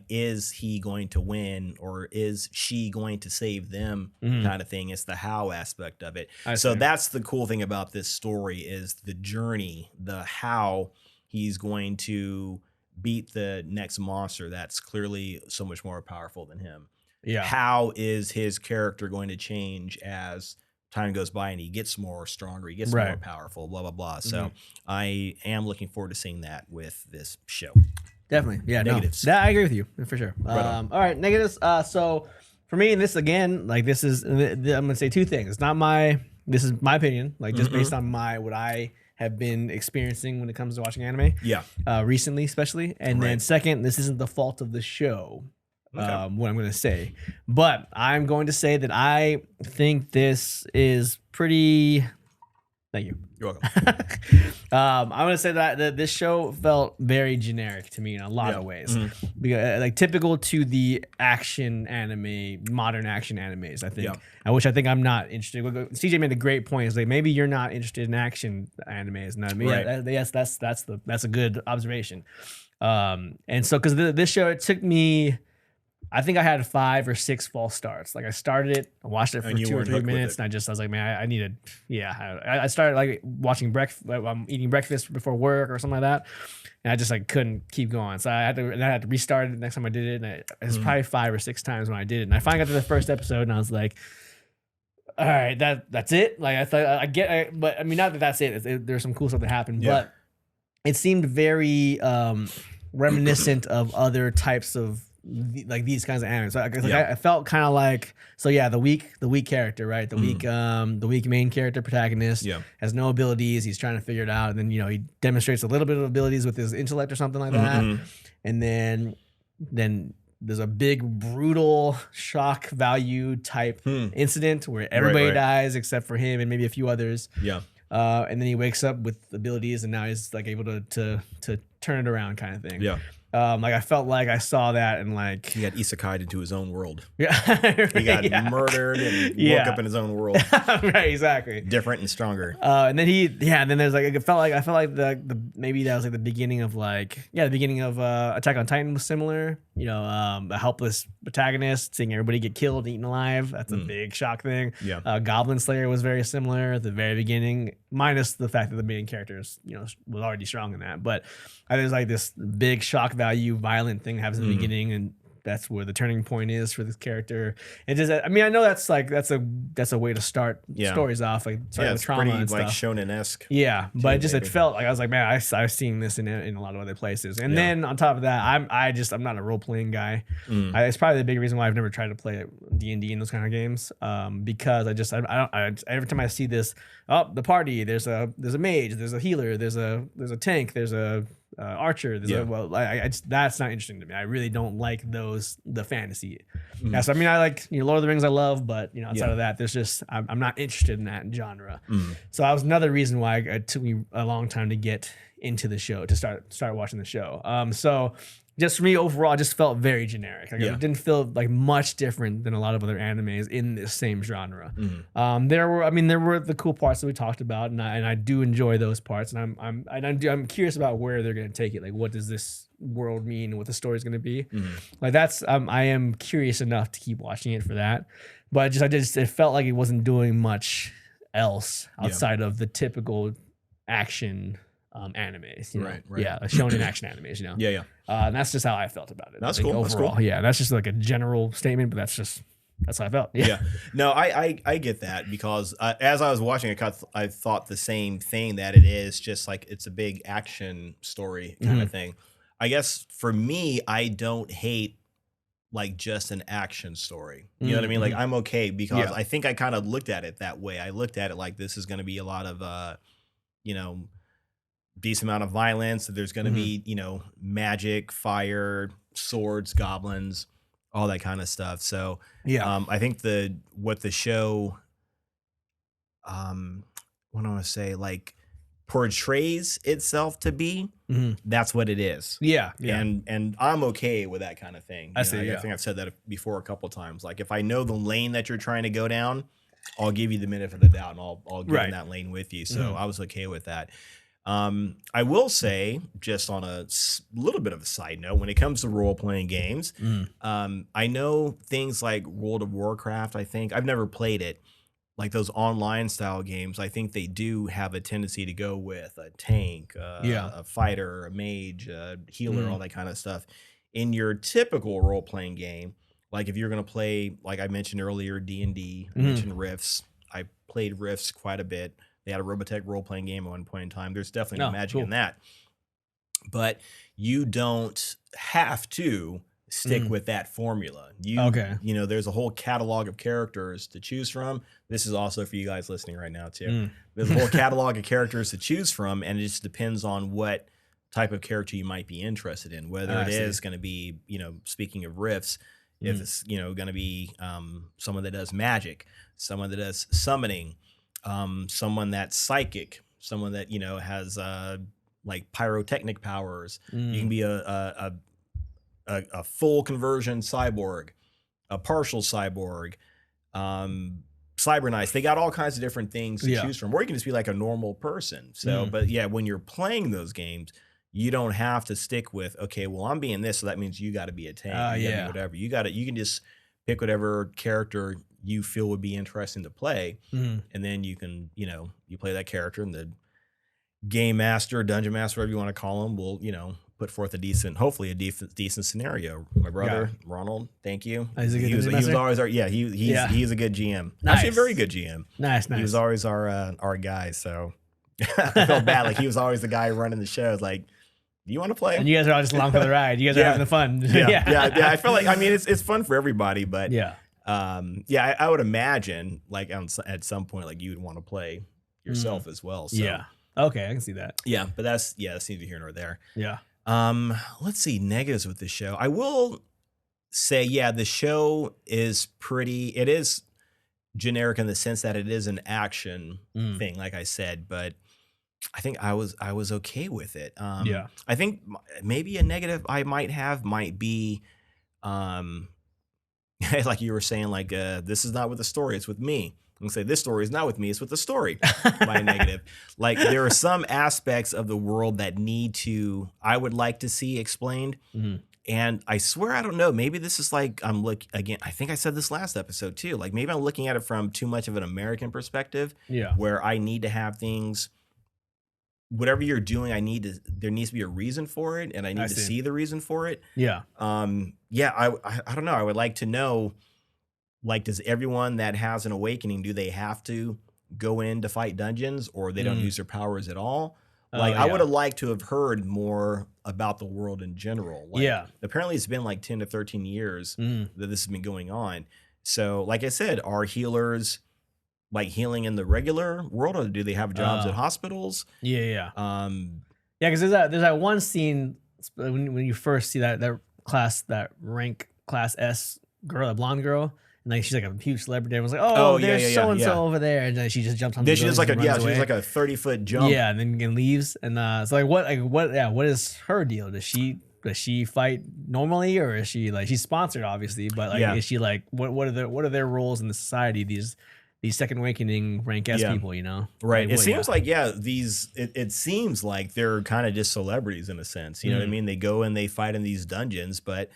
is he going to win or is she going to save them kind of thing. It's the how aspect of it. So that's the cool thing about this story is the journey, the how he's going to beat the next monster that's clearly so much more powerful than him.
Yeah.
How is his character going to change as time goes by and he gets more stronger, he gets more powerful, blah, blah, blah. So I am looking forward to seeing that with this show.
Definitely. Yeah.
Negatives.
No, I agree with you for sure. All right. Negatives. So for me, and this again, this is, I'm going to say two things. This is my opinion, just based on what I have been experiencing when it comes to watching anime.
Yeah.
Recently, especially. And then second, this isn't the fault of the show. What I'm going to say, but I'm going to say that I think this is pretty. Thank you.
You're welcome.
I'm going to say that this show felt very generic to me in a lot of ways, because typical to the action anime, modern action animes. I think, which I think I'm not interested. CJ made a great point. Is maybe you're not interested in action animes. And I mean, yes, that's a good observation. And so because this show, it took me. I think I had 5 or 6 false starts. I started it, I watched it for 2 or 3 minutes, and I was like, man, I needed, I started watching breakfast, I'm eating breakfast before work or something like that, and I just couldn't keep going. So I had to restart it next time I did it, and it was probably 5 or 6 times when I did it. And I finally got to the first episode, and I was like, all right, that's it. I thought but I mean, not that that's it. There's some cool stuff that happened, but it seemed very reminiscent of other types of these kinds of animes. So I felt kind of the weak character, right? The weak main character protagonist has no abilities. He's trying to figure it out, and then he demonstrates a little bit of abilities with his intellect or something like that, and then there's a big brutal shock value type incident where everybody dies except for him and maybe a few others. And then he wakes up with abilities, and now he's able to turn it around, kind of thing. I felt like I saw that, and
he got isekai'd into his own world.
Yeah,
he got murdered and woke up in his own world.
Right, exactly.
Different and stronger.
And then and then there's I felt like the maybe that was the beginning of the beginning of Attack on Titan was similar. A helpless protagonist seeing everybody get killed, eaten alive. That's a big shock thing. Goblin Slayer was very similar at the very beginning, minus the fact that the main characters was already strong in that. But there's this big shock value violent thing that happens in the beginning, and that's where the turning point is for this character. It just, I mean, I know that's a way to start stories off, starting with trauma and stuff.
Shonen-esque.
Yeah, but it felt like I was like, man, I've seen this in a lot of other places. And then on top of that, I'm not a role playing guy. It's probably the big reason why I've never tried to play D&D and those kind of games, because every time I see this, the party, there's a mage, there's a healer, there's a tank, there's a archer. That's not interesting to me. I really don't like the fantasy. So I mean, I like Lord of the Rings. I love, but outside of that, there's just I'm not interested in that genre. So that was another reason why it took me a long time to get into the show, to start watching the show. So just for me overall, it just felt very generic. It didn't feel much different than a lot of other animes in this same genre. There were the cool parts that we talked about, and I do enjoy those parts, and I'm curious about where they're going to take it. What does this world mean? What the story is going to be? I am curious enough to keep watching it for that. But it felt like it wasn't doing much else outside of the typical action animes,
right.
Shonen action animes, and that's just how I felt about it.
That's cool.
Overall,
that's cool.
Yeah, that's just a general statement, but that's how I felt.
No, I get that, because as I was watching it, I thought the same thing, that it is just it's a big action story kind of thing. I guess for me, I don't hate just an action story. You know what I mean? I'm okay, because I think I kind of looked at it that way. I looked at it like this is going to be a lot of decent amount of violence. There's going to be magic, fire, swords, goblins, all that kind of stuff. So
Yeah.
I think what the show, what do I want to say, like portrays itself to be,
Mhm.
that's what it is.
Yeah. Yeah.
And I'm okay with that kind of thing.
I
You
see,
know, I
yeah.
think I've said that before a couple times. Like if I know the lane that you're trying to go down, I'll give you the benefit of the doubt and I'll get in
Right.
that lane with you. So
Mhm.
I was okay with that. I will say, just on a little bit of a side note, when it comes to role playing games, I know things like World of Warcraft. I think I've never played it. Like those online style games, I think they do have a tendency to go with a tank,
Yeah.
a fighter, a mage, a healer, all
Mm.
that kind of stuff. In your typical role playing game, like if you're going to play, like I mentioned earlier, D&D, I
Mhm.
mentioned Rifts. I played Rifts quite a bit. They had a Robotech role playing game at one point in time. There's definitely no
Oh,
magic
cool.
in that, but you don't have to stick with that formula.
Okay.
You know, there's a whole catalog of characters to choose from. This is also for you guys listening right now too.
Mm.
There's a whole catalog of characters to choose from, and it just depends on what type of character you might be interested in. Whether
I
it
see.
is going to be, you know, speaking of riffs, if it's, you know, going to be someone that does magic, someone that does summoning, someone that's psychic, someone that, you know, has like pyrotechnic powers. You can be a full conversion cyborg, a partial cyborg, cybernetics. They got all kinds of different things to
Yeah.
choose from, or you can just be like a normal person. So,
Mm.
but yeah, when you're playing those games, you don't have to stick with, okay, well, I'm being this, so that means you got to be a tank. You gotta be
Yeah.
whatever. You can just pick whatever character you feel would be interesting to play,
Mhm.
and then you can, you know, you play that character, and the game master, dungeon master, whatever you want to call him, will, you know, put forth a decent, hopefully a decent scenario. My brother Ronald, thank you.
Is he a good
He was
dungeon master?
always our he's a good GM. Actually, a
Nice.
very good GM.
Nice.
He was always our guy. So I felt bad. Like he was always the guy running the shows. Like, do you want to play?
And you guys are all just along for the ride. You guys are
Yeah.
having the fun.
yeah. I feel like, I mean, it's fun for everybody, but
Yeah.
I would imagine like at some point, like you would want to play yourself as well. So
Yeah. Okay, I can see that.
yeah, but that's neither here nor there.
Yeah.
Let's see negatives with the show. I will say, yeah, the show is it is generic in the sense that it is an action thing, like I said, but I think I was okay with it.
Yeah.
I think maybe a negative I might be, like you were saying, like, this is not with the story, it's with me. I'm gonna say this story is not with me, it's with the story. My negative. Like there are some aspects of the world that I would like to see explained. And I swear, I don't know, maybe this is like, again, I think I said this last episode too. Like maybe I'm looking at it from too much of an American perspective,
Yeah.
where I need to have things, whatever you're doing, there needs to be a reason for it, and I need to see the reason for it.
Yeah.
Yeah, I don't know. I would like to know, like, does everyone that has an awakening, do they have to go in to fight dungeons, or they don't use their powers at all? Like, I would have liked to have heard more about the world in general. Like,
Yeah.
apparently it's been like 10 to 13 years that this has been going on. So, like I said, are healers like healing in the regular world, or do they have jobs at hospitals?
Yeah.
Yeah.
Yeah, because there's that one scene when you first see that rank class S girl, a blonde girl, and like she's like a huge celebrity. Everyone's like, oh, there's so and so over there, and then she just jumps on.
Then
the
she does like a 30-foot jump.
Yeah, and then leaves, and it's like what is her deal? Does she fight normally, or is she like, she's sponsored obviously, but like is she like what are their roles in the society? These second awakening rank S people, you know?
Right.
Like,
it seems like, it seems like they're kind of just celebrities in a sense. You know what I mean? They go and they fight in these dungeons, but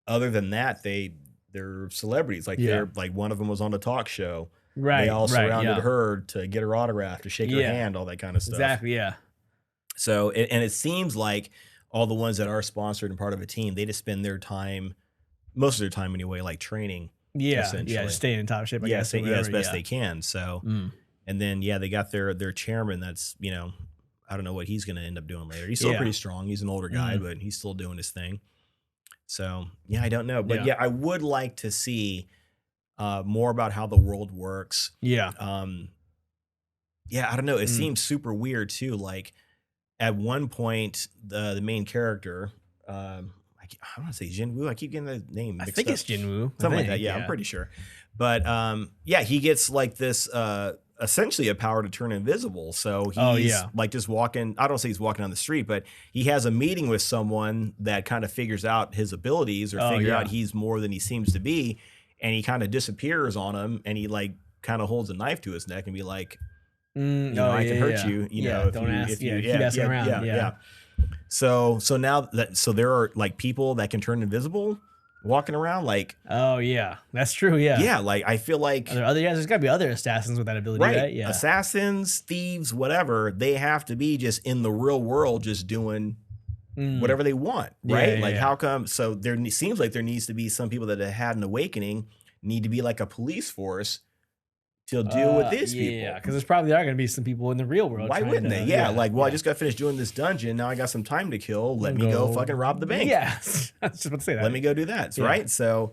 other than that, they're celebrities. Like they're like, one of them was on a talk show.
Right.
They all surrounded her to get her autograph, to shake her hand, all that kind of stuff.
Exactly. Yeah.
So, and it seems like all the ones that are sponsored and part of a team, they just spend their time, most of their time anyway, like training.
Yeah,
essentially.
just staying in top shape. I guess,
as best they can. So, and then they got their chairman. That's, you know, I don't know what he's going to end up doing later. He's still pretty strong. He's an older guy, but he's still doing his thing. So yeah, I don't know, but I would like to see more about how the world works.
Yeah.
I don't know. It seems super weird too. Like at one point, the main character, I I want to say Jinwoo. I keep getting the name mixed
I think
up.
it's Jinwoo.
Something like that. Yeah, I'm pretty sure. But yeah, he gets like this essentially a power to turn invisible. So he's like just walking. I don't say he's walking on the street, but he has a meeting with someone that kind of figures out his abilities or figure out he's more than he seems to be, and he kind of disappears on him, and he like kind of holds a knife to his neck and be like, you know, I can hurt you. You know, if you keep asking around. Yeah. So now that there are like people that can turn invisible walking around, like
that's true. Yeah,
like I feel like
there's got to be other assassins with that ability, right? Yeah,
assassins, thieves, whatever. They have to be just in the real world, just doing whatever they want, right? How come? So there seems like there needs to be some people that have had an awakening, need to be like a police force to deal with these people.
Yeah, because there's probably are going to be some people in the real world.
Why wouldn't they? I just got finished doing this dungeon. Now I got some time to kill. Let me go fucking rob the bank.
Yeah, I was just about to say that.
Let me go do that, right? So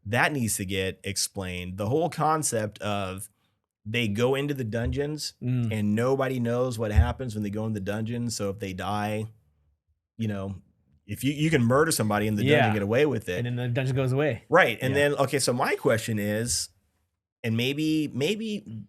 that needs to get explained. The whole concept of they go into the dungeons and nobody knows what happens when they go in the dungeon. So if they die, you know, if you can murder somebody in the dungeon and get away with it.
And then the dungeon goes away.
Right. And then, okay, so my question is, and maybe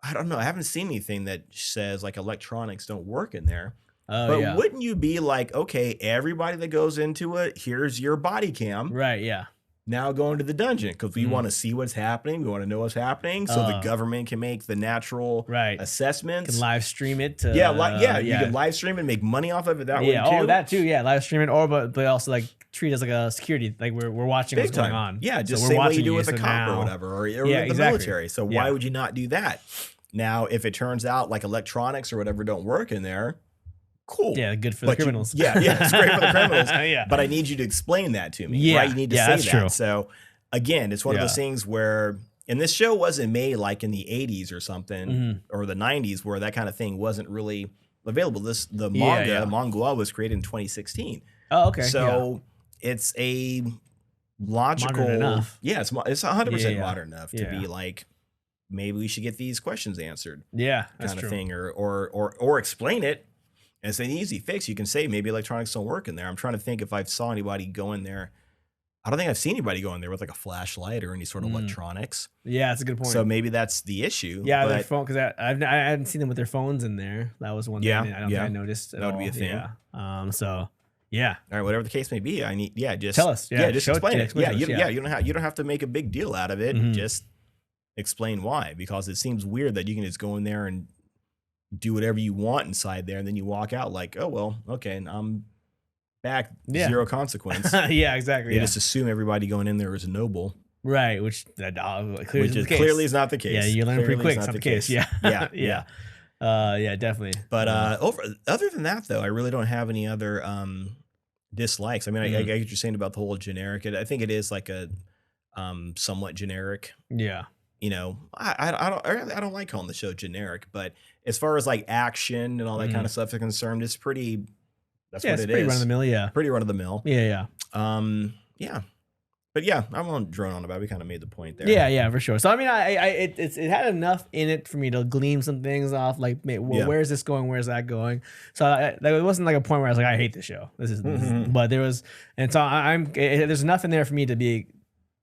I don't know. I haven't seen anything that says like electronics don't work in there. But wouldn't you be like, okay, everybody that goes into it, here's your body cam.
Right. Yeah.
Now go into the dungeon because we want to see what's happening. We want to know what's happening, so the government can make the natural assessments.
Can live stream it. To,
you can live stream and make money off of it that way too.
Oh, that too. Yeah, live stream it, or but also like treat it as like a security. Like we're watching
Big
what's
time.
going on.
Yeah, just
so
same way you do with a cop or whatever, or the military. So why would you not do that? Now, if it turns out like electronics or whatever don't work in there, cool.
Yeah, good for the criminals.
It's great for the criminals. But I need you to explain that to me. Right? You need to say that. True. So again, it's one of those things where, and this show wasn't made like in the 80s or something, or the 90s, where that kind of thing wasn't really available. The manga was created in 2016.
Oh, okay.
So it's a logical
modern enough.
Yeah, it's 100% modern enough to be like, maybe we should get these questions answered.
Yeah, that's
kind of
true.
thing, or explain it. And it's an easy fix. You can say maybe electronics don't work in there. I'm trying to think if I saw anybody go in there. I don't think I've seen anybody go in there with like a flashlight or any sort of electronics.
Yeah, that's a good point.
So maybe that's the issue.
Yeah, their phone, because I hadn't seen them with their phones in there. That was one thing I don't think I noticed. That
would be a thing.
Yeah. So yeah.
All right, whatever the case may be, I need just
tell us. Yeah,
just explain it. You don't have to make a big deal out of it. Just explain why, because it seems weird that you can just go in there and do whatever you want inside there, and then you walk out like, oh well, okay, and I'm back, zero consequence.
Yeah, exactly.
You just assume everybody going in there is noble,
right? Which
clearly is not the case.
Yeah, you learn pretty quick. It's not the case. Yeah, yeah, definitely.
But other than that, though, I really don't have any other dislikes. I mean, I get what you're saying about the whole generic. I think it is like a somewhat generic.
Yeah.
You know, I don't like calling the show generic, but as far as like action and all that kind of stuff is concerned, it's pretty. That's what it is.
Pretty run of the mill. Yeah.
Pretty run of the mill.
Yeah.
Yeah. But yeah, I won't drone on about it. We kind of made the point there.
Yeah, for sure. So I mean, it had enough in it for me to glean some things off. Like, where is this going? Where's that going? So it wasn't like a point where I was like, I hate this show. This is. But there was, and so there's enough in there for me to be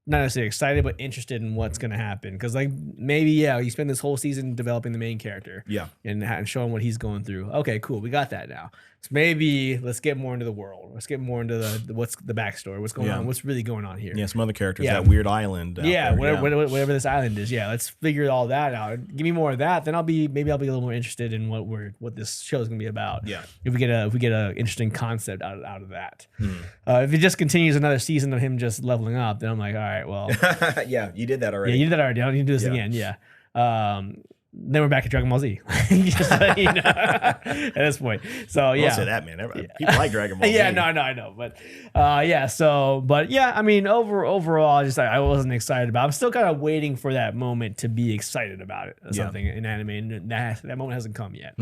not necessarily excited, but interested in what's going to happen. Because like maybe, you spend this whole season developing the main character. Yeah. And showing what he's going through. Okay, cool. We got that now. So maybe let's get more into the world. Let's get more into what's the backstory. What's going on? What's really going on here?
Yeah, some other characters. That weird island.
Whatever this island is. Yeah, let's figure all that out. Give me more of that. Then I'll be a little more interested in what this show is going to be about. Yeah. If we get a interesting concept out of that. If it just continues another season of him just leveling up, then I'm like, all right, well.
Yeah, you did that already.
Yeah, you did that already. I don't need to do this again. Yeah. Then we're back at Dragon Ball Z. Just at this point. So yeah.
Don't say that, man. People like Dragon Ball Z.
Yeah, no, I know. But I mean, overall, just I wasn't excited about it. I'm still kind of waiting for that moment to be excited about it. Something in anime, and that moment hasn't come yet.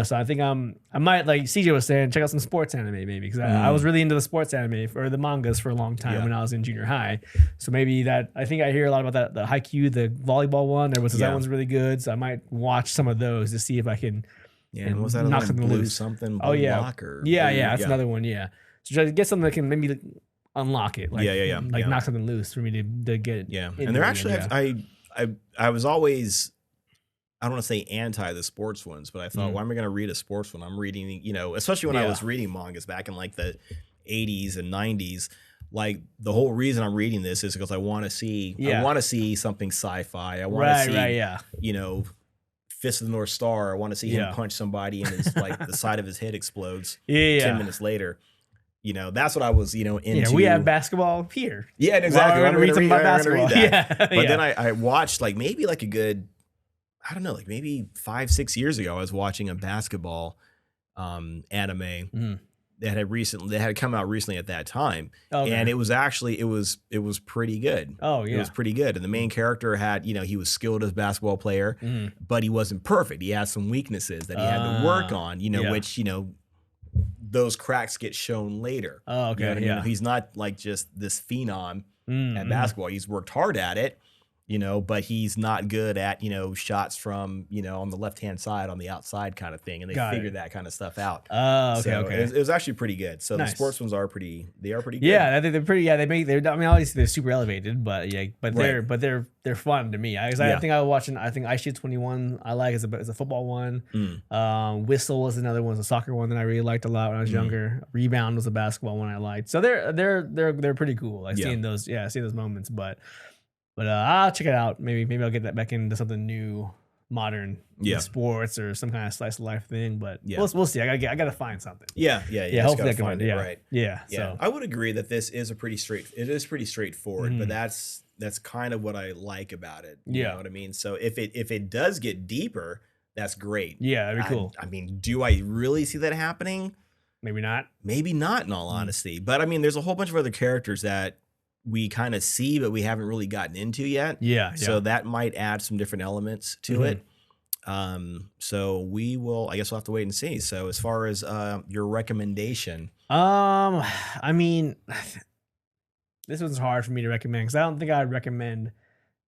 So I think I might, like CJ was saying, check out some sports anime maybe, because I was really into the sports anime or the mangas for a long time when I was in junior high. So maybe that, I think I hear a lot about the Haikyuu, the volleyball one. Everyone says that one's really good. So I might watch some of those to see if I can
and was that
knock
like
something
blue
loose.
Something
Block
or
that's another one. So try to get something that can maybe like, unlock it. Like,
yeah.
knock something loose for me to get it.
Yeah. And they're actually, I was always, I don't want to say anti the sports ones, but I thought, why am I going to read a sports one? I'm reading, especially when I was reading mangas back in like the 80s and 90s. Like the whole reason I'm reading this is because I want to see something sci-fi. I want to see, Fist of the North Star. I want to see him punch somebody and his like the side of his head explodes 10 minutes later. That's what I was, into.
Yeah, we have basketball here.
Yeah, exactly.
I'm going to read something about basketball.
But then I watched like maybe like a good, I don't know, like maybe 5-6 years ago, I was watching a basketball anime that had come out recently at that time. Okay. And it was actually, it was pretty good.
Oh, yeah.
It was pretty good. And the main character had, he was skilled as a basketball player, but he wasn't perfect. He had some weaknesses that he had to work on, which, those cracks get shown later.
Oh, okay.
He's not like just this phenom at basketball. He's worked hard at it, but he's not good at, shots from, on the left-hand side, on the outside kind of thing. And they figured that kind of stuff out.
Oh, okay,
so
okay.
It was actually pretty good. So the sports ones are pretty good.
Yeah, I think they're pretty, I mean, obviously they're super elevated, but they're fun to me. I think I was watching, I think Ice Shit 21 I like as a football one. Whistle was another one, was a soccer one that I really liked a lot when I was younger. Rebound was a basketball one I liked. So they're pretty cool. Seeing those moments, but I'll check it out. Maybe I'll get that back into something new, modern, sports or some kind of slice of life thing. But we'll see. I gotta find something.
Yeah.
Hopefully I can
find it right.
Yeah.
So I would agree that this is pretty straightforward, but that's kind of what I like about it. You know what I mean? So if it does get deeper, that's great.
Yeah, that'd be cool.
I mean, do I really see that happening?
Maybe not.
Maybe not, in all honesty. But I mean, there's a whole bunch of other characters that we kind of see, but we haven't really gotten into yet. Yeah. So that might add some different elements to it. So I guess we'll have to wait and see. So as far as your recommendation,
I mean, this one's hard for me to recommend because I don't think I'd recommend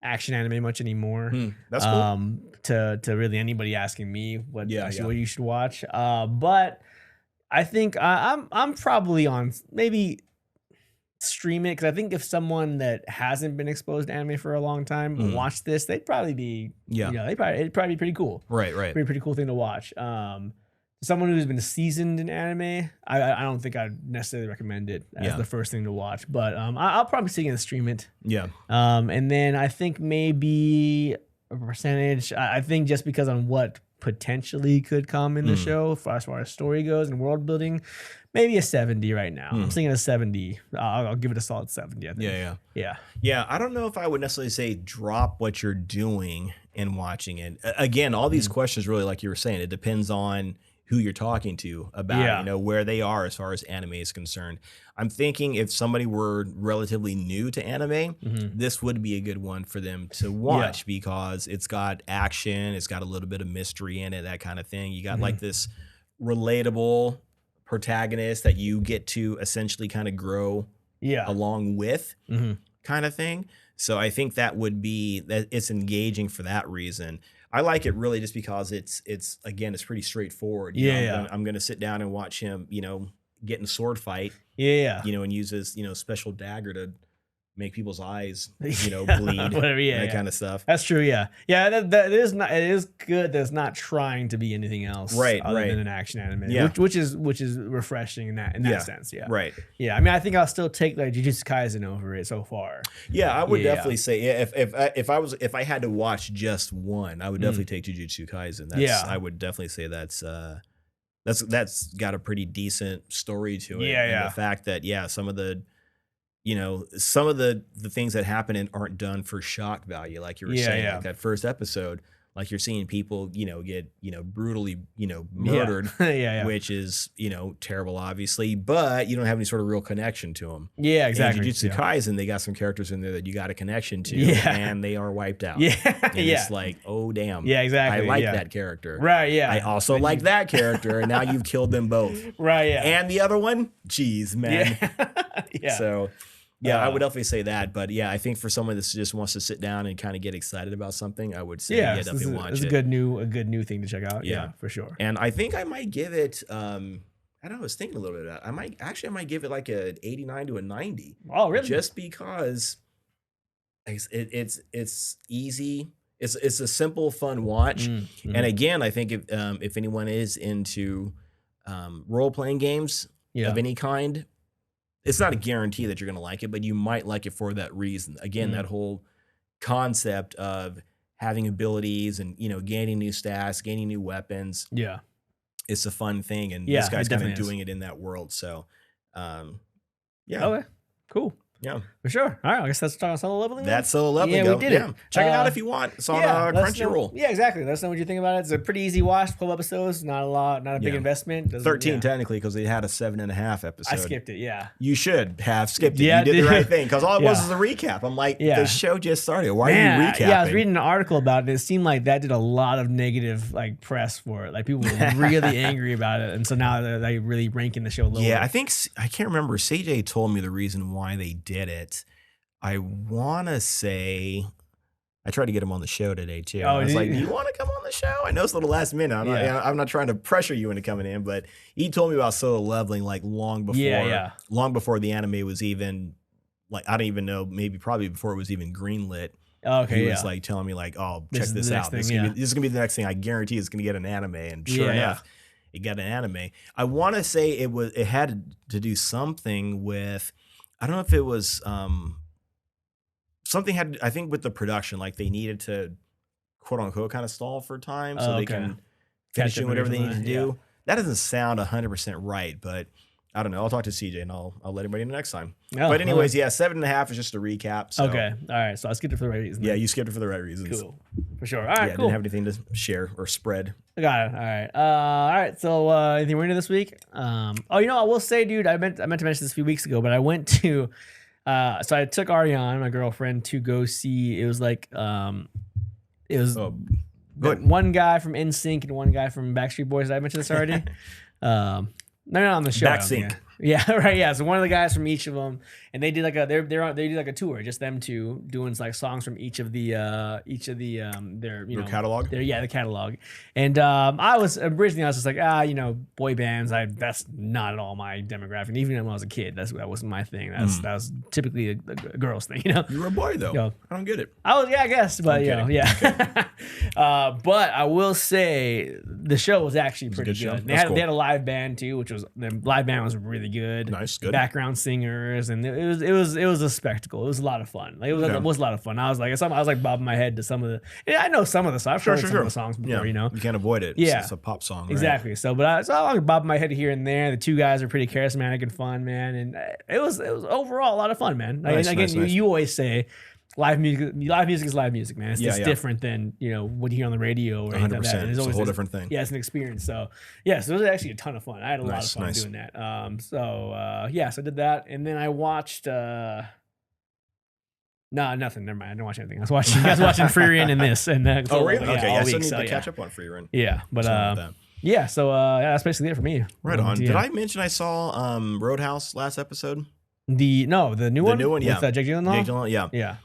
action anime much anymore.
That's cool.
To really anybody asking me what you should watch. But I think I'm probably on maybe stream it, because I think if someone that hasn't been exposed to anime for a long time watched this, they'd probably be it'd probably be pretty cool. Right. Be a pretty cool thing to watch. Someone who's been seasoned in anime, I don't think I'd necessarily recommend it as the first thing to watch, but I'll probably see it and stream it. And then I think maybe a percentage, I think just because on what potentially could come in the show as far as story goes and world building, maybe a 70 right now. I'm thinking a 70. I'll give it a solid 70, I think. Yeah.
I don't know if I would necessarily say drop what you're doing and watching it. Again, all these questions really, like you were saying, it depends on who you're talking to about, where they are as far as anime is concerned. I'm thinking if somebody were relatively new to anime, this would be a good one for them to watch because it's got action, it's got a little bit of mystery in it, that kind of thing. You got like this relatable protagonist that you get to essentially kind of grow along with kind of thing. So I think that it's engaging for that reason. I like it really just because it's pretty straightforward. I'm going to sit down and watch him, get in a sword fight. And use his, special dagger to make people's eyes, bleed. Whatever, kind of stuff.
That's true. Yeah. That is not. It is good that it's not trying to be anything else, other than an action anime. Yeah. Which is refreshing in that sense. Yeah. Right. Yeah. I mean, I think I'll still take like Jujutsu Kaisen over it so far.
Yeah, I would definitely say if I had to watch just one, I would definitely take Jujutsu Kaisen. I would definitely say that's got a pretty decent story to it. And the fact that some of the things that happen aren't done for shock value, like you were saying, like that first episode, like you're seeing people, get, brutally, murdered, which is, terrible, obviously, but you don't have any sort of real connection to them. Yeah, exactly. In Jujutsu Kaisen, they got some characters in there that you got a connection to, and they are wiped out. It's like, oh, damn. Yeah, exactly. I like that character. Right, yeah. I also like that character, and now you've killed them both. Right, yeah. And the other one, geez, man. So... I would definitely say that, but I think for someone that just wants to sit down and kind of get excited about something, I would say definitely watch it.
It's a good new thing to check out. Yeah, for sure.
And I think I might give it I don't know, I was thinking a little bit of that. I might give it like an 89 to a 90.
Oh, really?
Just because it's easy. It's a simple, fun watch.
Mm-hmm.
And again, I think if anyone is into role playing games of any kind, it's not a guarantee that you're going to like it, but you might like it for that reason. Again, that whole concept of having abilities and gaining new stats, gaining new weapons.
Yeah.
It's a fun thing, and
Yeah,
this guy's
it
kind of
definitely is.
doing it in that world. So, yeah,
Okay. Cool.
yeah,
For sure. All right. I guess that's talking solo leveling. then?
that's so lovely.
Yeah, we did it.
Check it out if you want. It's on
let us know-
Crunchyroll.
Yeah, exactly. Let us know what you think about it. It's a pretty easy watch. 12 episodes. Not a lot. Not a big
Yeah.
investment.
13
yeah.
technically because they had a 7.5 episode.
I skipped it. Yeah.
You should have skipped it.
Yeah,
You did
dude.
the right thing because all it was
Yeah.
is a recap. I'm like,
Yeah.
the show just started. Why
Man,
are you recapping?
yeah, I was reading an article about it. It seemed like that did a lot of negative press for it. Like people were really angry about it, and so now they're like really ranking the show lower.
Yeah, I can't remember. CJ told me the reason why they did it. I want to say, I tried to get him on the show today too. I was like, do you want to come on the show? I know it's a little last minute. I'm not trying to pressure you into coming in, but he told me about solo leveling like long before the anime was even like, I don't even know, probably before it was even greenlit.
Okay,
he was like telling me like, oh, check this out. This is gonna be the next thing. I guarantee it's gonna get an anime. And sure enough, it got an anime. I want to say it had to do something with, I don't know if it was something had, I think with the production, like they needed to quote unquote kind of stall for time so they can finish doing whatever they need to do. Yeah. That doesn't sound 100% right, but I don't know. I'll talk to CJ and I'll let everybody know next time. But anyways, 7.5 is just a recap. So.
Okay. All right. So I skipped it for the right reasons.
Yeah, you skipped it for the right reasons.
Cool. For sure. All right, cool.
Didn't have anything to share or spread.
Got it. All right. All right. So anything we're into this week? I will say, dude, I meant to mention this a few weeks ago, but I went to so I took Ariane, my girlfriend, to go see. It was like it was one guy from NSYNC and one guy from Backstreet Boys. Did I mention this already? No, not on the show.
Backsync.
Yeah, right. Yeah, so one of the guys from each of them, and they did like they did like a tour, just them two doing like songs from each of the their
catalog.
The catalog. And I was just like boy bands. That's not at all my demographic. Even when I was a kid, that wasn't my thing. That was typically a girl's thing.
You were a boy though. I don't get it.
I guess, but yeah. But I will say the show was actually pretty good. They had a live band too, which was the live band was really good.
Nice, good
background singers, and it was a spectacle. It was a lot of fun. Like, it was a lot of fun. I was like bobbing my head to some of the. Yeah, I know some of the songs. I've heard some of the songs before. You
can't avoid it.
Yeah,
it's a pop song. Right?
Exactly. So, but I was bobbing my head here and there. The two guys are pretty charismatic and fun, man. And it was overall a lot of fun, man. Nice. You always say. Live music is live music, man. It's just different than what you hear on the radio or anything like that.
It's a whole different thing.
Yeah, it's an experience. So so it was actually a ton of fun. I had a lot of fun doing that. So I did that, and then I watched. No, nothing. Never mind. I didn't watch anything. I was watching Free Run and this and that.
Oh, really? Okay, I still need to catch up on Free Run.
Yeah, but So that's basically it for me.
Right on. Did I mention I saw Roadhouse last episode?
The new one?
The new one, yeah.
With Jake Gyllenhaal?
Jake Gyllenhaal, yeah.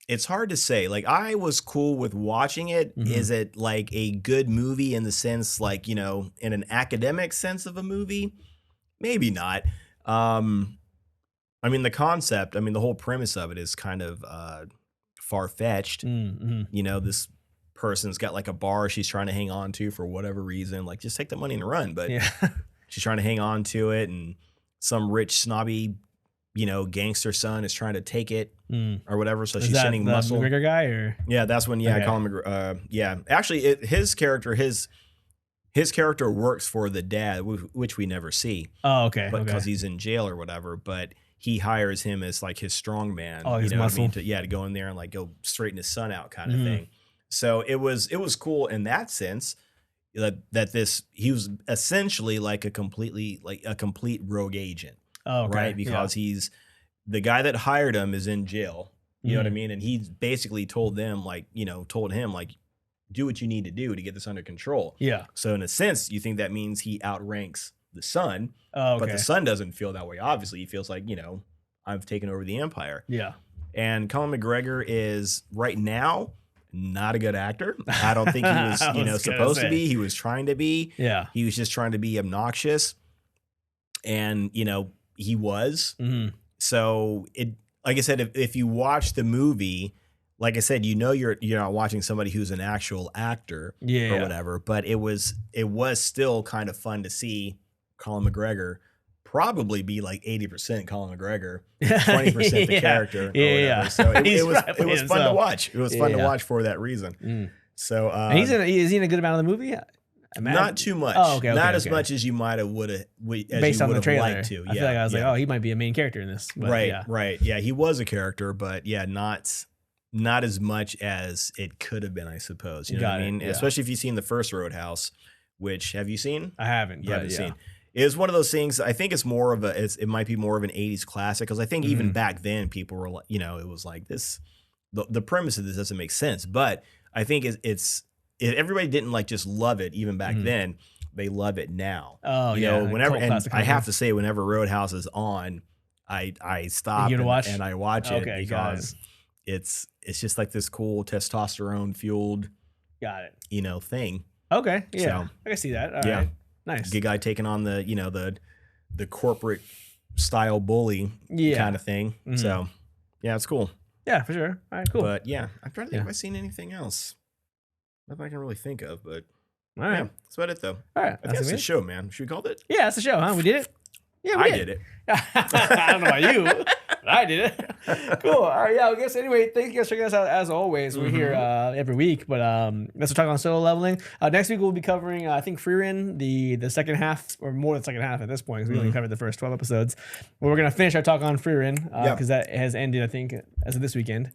It's hard to say. Like, I was cool with watching it. Mm-hmm. Is it like a good movie in the sense, like, in an academic sense of a movie? Maybe not. The concept, the whole premise of it is kind of far-fetched. Mm-hmm. This person's got like a bar she's trying to hang on to for whatever reason. Like, just take the money and run. But she's trying to hang on to it, and some rich, snobby, gangster son is trying to take it or whatever. So she's sending muscle.
McGregor guy, or
that's when Colin McGregor. Actually, his character works for the dad, which we never see.
Oh, okay.
But because he's in jail or whatever, but he hires him as like his strong man.
Oh, his muscle.
To go in there and like go straighten his son out, kind of thing. So it was cool in that sense. He was essentially like a complete rogue agent.
Oh, okay.
Right? Because he's the guy that hired him is in jail. You know what I mean? And he basically told him do what you need to do to get this under control.
Yeah.
So in a sense, you think that means he outranks the son.
Oh, okay.
But the son doesn't feel that way. Obviously, he feels like, I've taken over the empire.
Yeah.
And Colin McGregor is right now, not a good actor. I don't think he was, supposed to be. He was trying to be.
Yeah.
He was just trying to be obnoxious. And, he was.
Mm-hmm.
So like I said, if you watch the movie, like I said, you're not watching somebody who's an actual actor or whatever, but it was still kind of fun to see Colin McGregor probably be like 80% Colin McGregor, 20% the character or whatever. So it was fun to watch. It was fun to watch for that reason.
Mm.
So
and is he in a good amount of the movie?
Not too much.
Oh, okay.
Not as much as you might have
based on the trailer.
Liked to.
I feel like I was like, oh, he might be a main character in this. But
Right. Yeah, he was a character, but not as much as it could have been, I suppose. You know what I mean?
Yeah.
Especially if you've seen the first Roadhouse, which have you seen?
I haven't.
You haven't seen. It was one of those things. I think it's more of it might be more of an 80s classic, because I think even back then people were like, it was like this. The premise of this doesn't make sense, but I think everybody didn't like just love it even back then. They love it now.
Oh,
whenever, and I have to say, whenever Roadhouse is on, I stop and I watch it because it's just like this cool testosterone fueled thing.
Okay, yeah,
So,
I can see that. All right. Nice.
Good guy taking on the corporate style bully kind of thing.
Mm-hmm.
So yeah, it's cool.
Yeah, for sure. All right, cool.
But yeah, I'm trying to think if I've seen anything else. Nothing I can really think of, but
all right.
Yeah, that's about it though.
All right.
I think that's the show, man. Should we call it?
Yeah, that's the show, huh? We did it? Yeah, we
did it.
I don't know about you, but I did it. Cool. All right, yeah, I guess anyway, thank you guys for checking us out as always. We're here every week, but let's talk on solo leveling. Next week we'll be covering I think Freerin, the second half, or more than the second half at this point, because we only covered the first 12 episodes. But we're gonna finish our talk on Freerin because that has ended, I think, as of this weekend.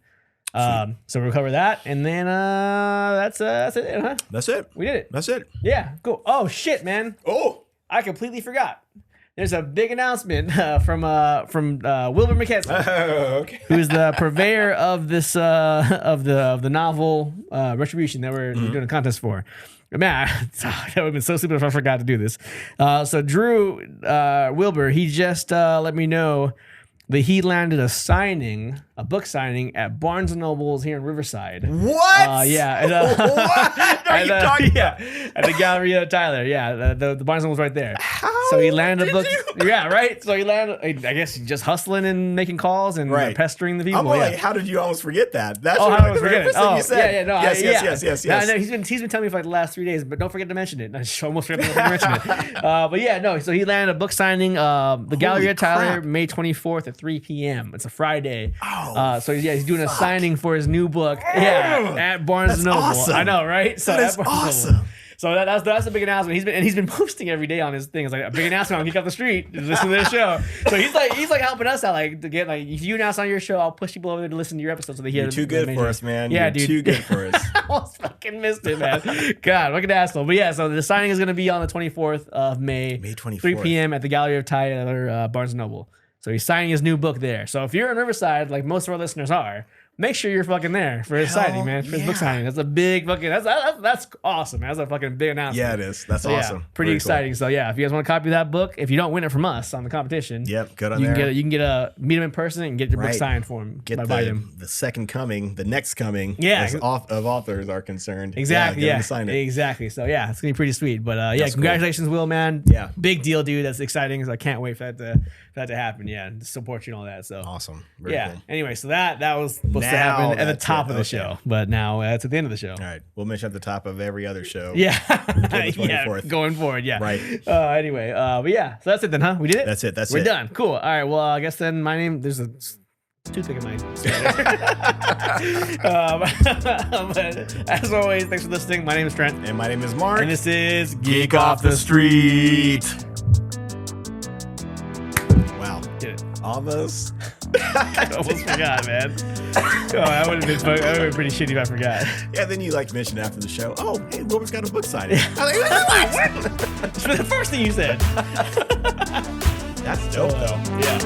So we'll cover that, and then that's it, huh?
That's it.
We did it.
That's it.
Yeah, cool. Oh shit, man.
Oh,
I completely forgot. There's a big announcement from Wilbur McKenzie,
okay.
who's the purveyor of this of the novel Retribution that we're doing a contest for. Man, that would have been so stupid if I forgot to do this. So Drew Wilbur, he just let me know that he landed a book signing at Barnes & Noble's here in Riverside.
What?
Yeah.
What are you talking about?
At the Galleria Tyler. Yeah, the Barnes & Noble's right there.
How
so he landed a book.
you?
Yeah, right? So he landed, I guess, just hustling and making calls and pestering the people.
I'm like, how did you almost forget that? That's
how I was forgetting.
You said. Yes.
No, he's been telling me for like the last 3 days, but don't forget to mention it. I almost forgot to mention it. But yeah, no. So he landed a book signing. The Galleria Tyler, May 24th at 3 p.m. It's a Friday.
Oh.
So he's doing a signing for his new book. Yeah, at Barnes & Noble.
Awesome.
I know, right? So
that's awesome.
So that's a big announcement. He's been posting every day on his thing. It's like a big announcement on Geek Off The Street. Listen to this show. So he's like helping us out. Like to get if you announce on your show, I'll push people over there to listen to your episode so they hear.
You're too good for us, man.
Yeah,
You're
dude.
Too good for us.
I almost fucking missed it, man. God, what an asshole. But yeah, so the signing is going to be on the 24th of May.
May 24th.
3 p.m. at the Gallery of Tyler, Barnes & Noble. So he's signing his new book there. So if you're in Riverside, like most of our listeners are, make sure you're fucking there for his signing, man. For his book signing. That's a big fucking, that's awesome, man. That's a fucking big announcement.
Yeah, it is. That's awesome.
Yeah, pretty exciting. Cool. So yeah, if you guys want to copy that book, if you don't win it from us on the competition,
good on
you
there.
You can meet him in person and get your book signed for him.
Get the second coming, the next coming.
Yeah,
as of authors are concerned.
Exactly.
Yeah, sign it.
Exactly. So yeah, it's gonna be pretty sweet. But
that's
congratulations,
cool.
Will, man.
Yeah,
big deal, dude. That's exciting. So I can't wait for that to happen. Yeah, and support you and all that. So
awesome. Very cool.
Anyway, so that was supposed to happen at the top of the show, but now it's at the end of the show.
All right, we'll mention at the top of every other show.
Yeah,
the 24th.
Going forward. Yeah,
right.
Anyway, but yeah, so that's it then, huh? We did it.
That's it.
We're done. Cool. All right. Well, I guess then my name. There's a toothpick in my. But as always, thanks for listening. My name is Trent,
and my name is Mark,
and this is
Geek Off The Street. Wow,
did it
almost.
I almost forgot, man. That would have been pretty shitty if I forgot.
Yeah, then you mentioned after the show, oh, hey, Wilbur's got a book signing. I'm like,
what? It's the first thing you said.
That's dope, though.
Yeah.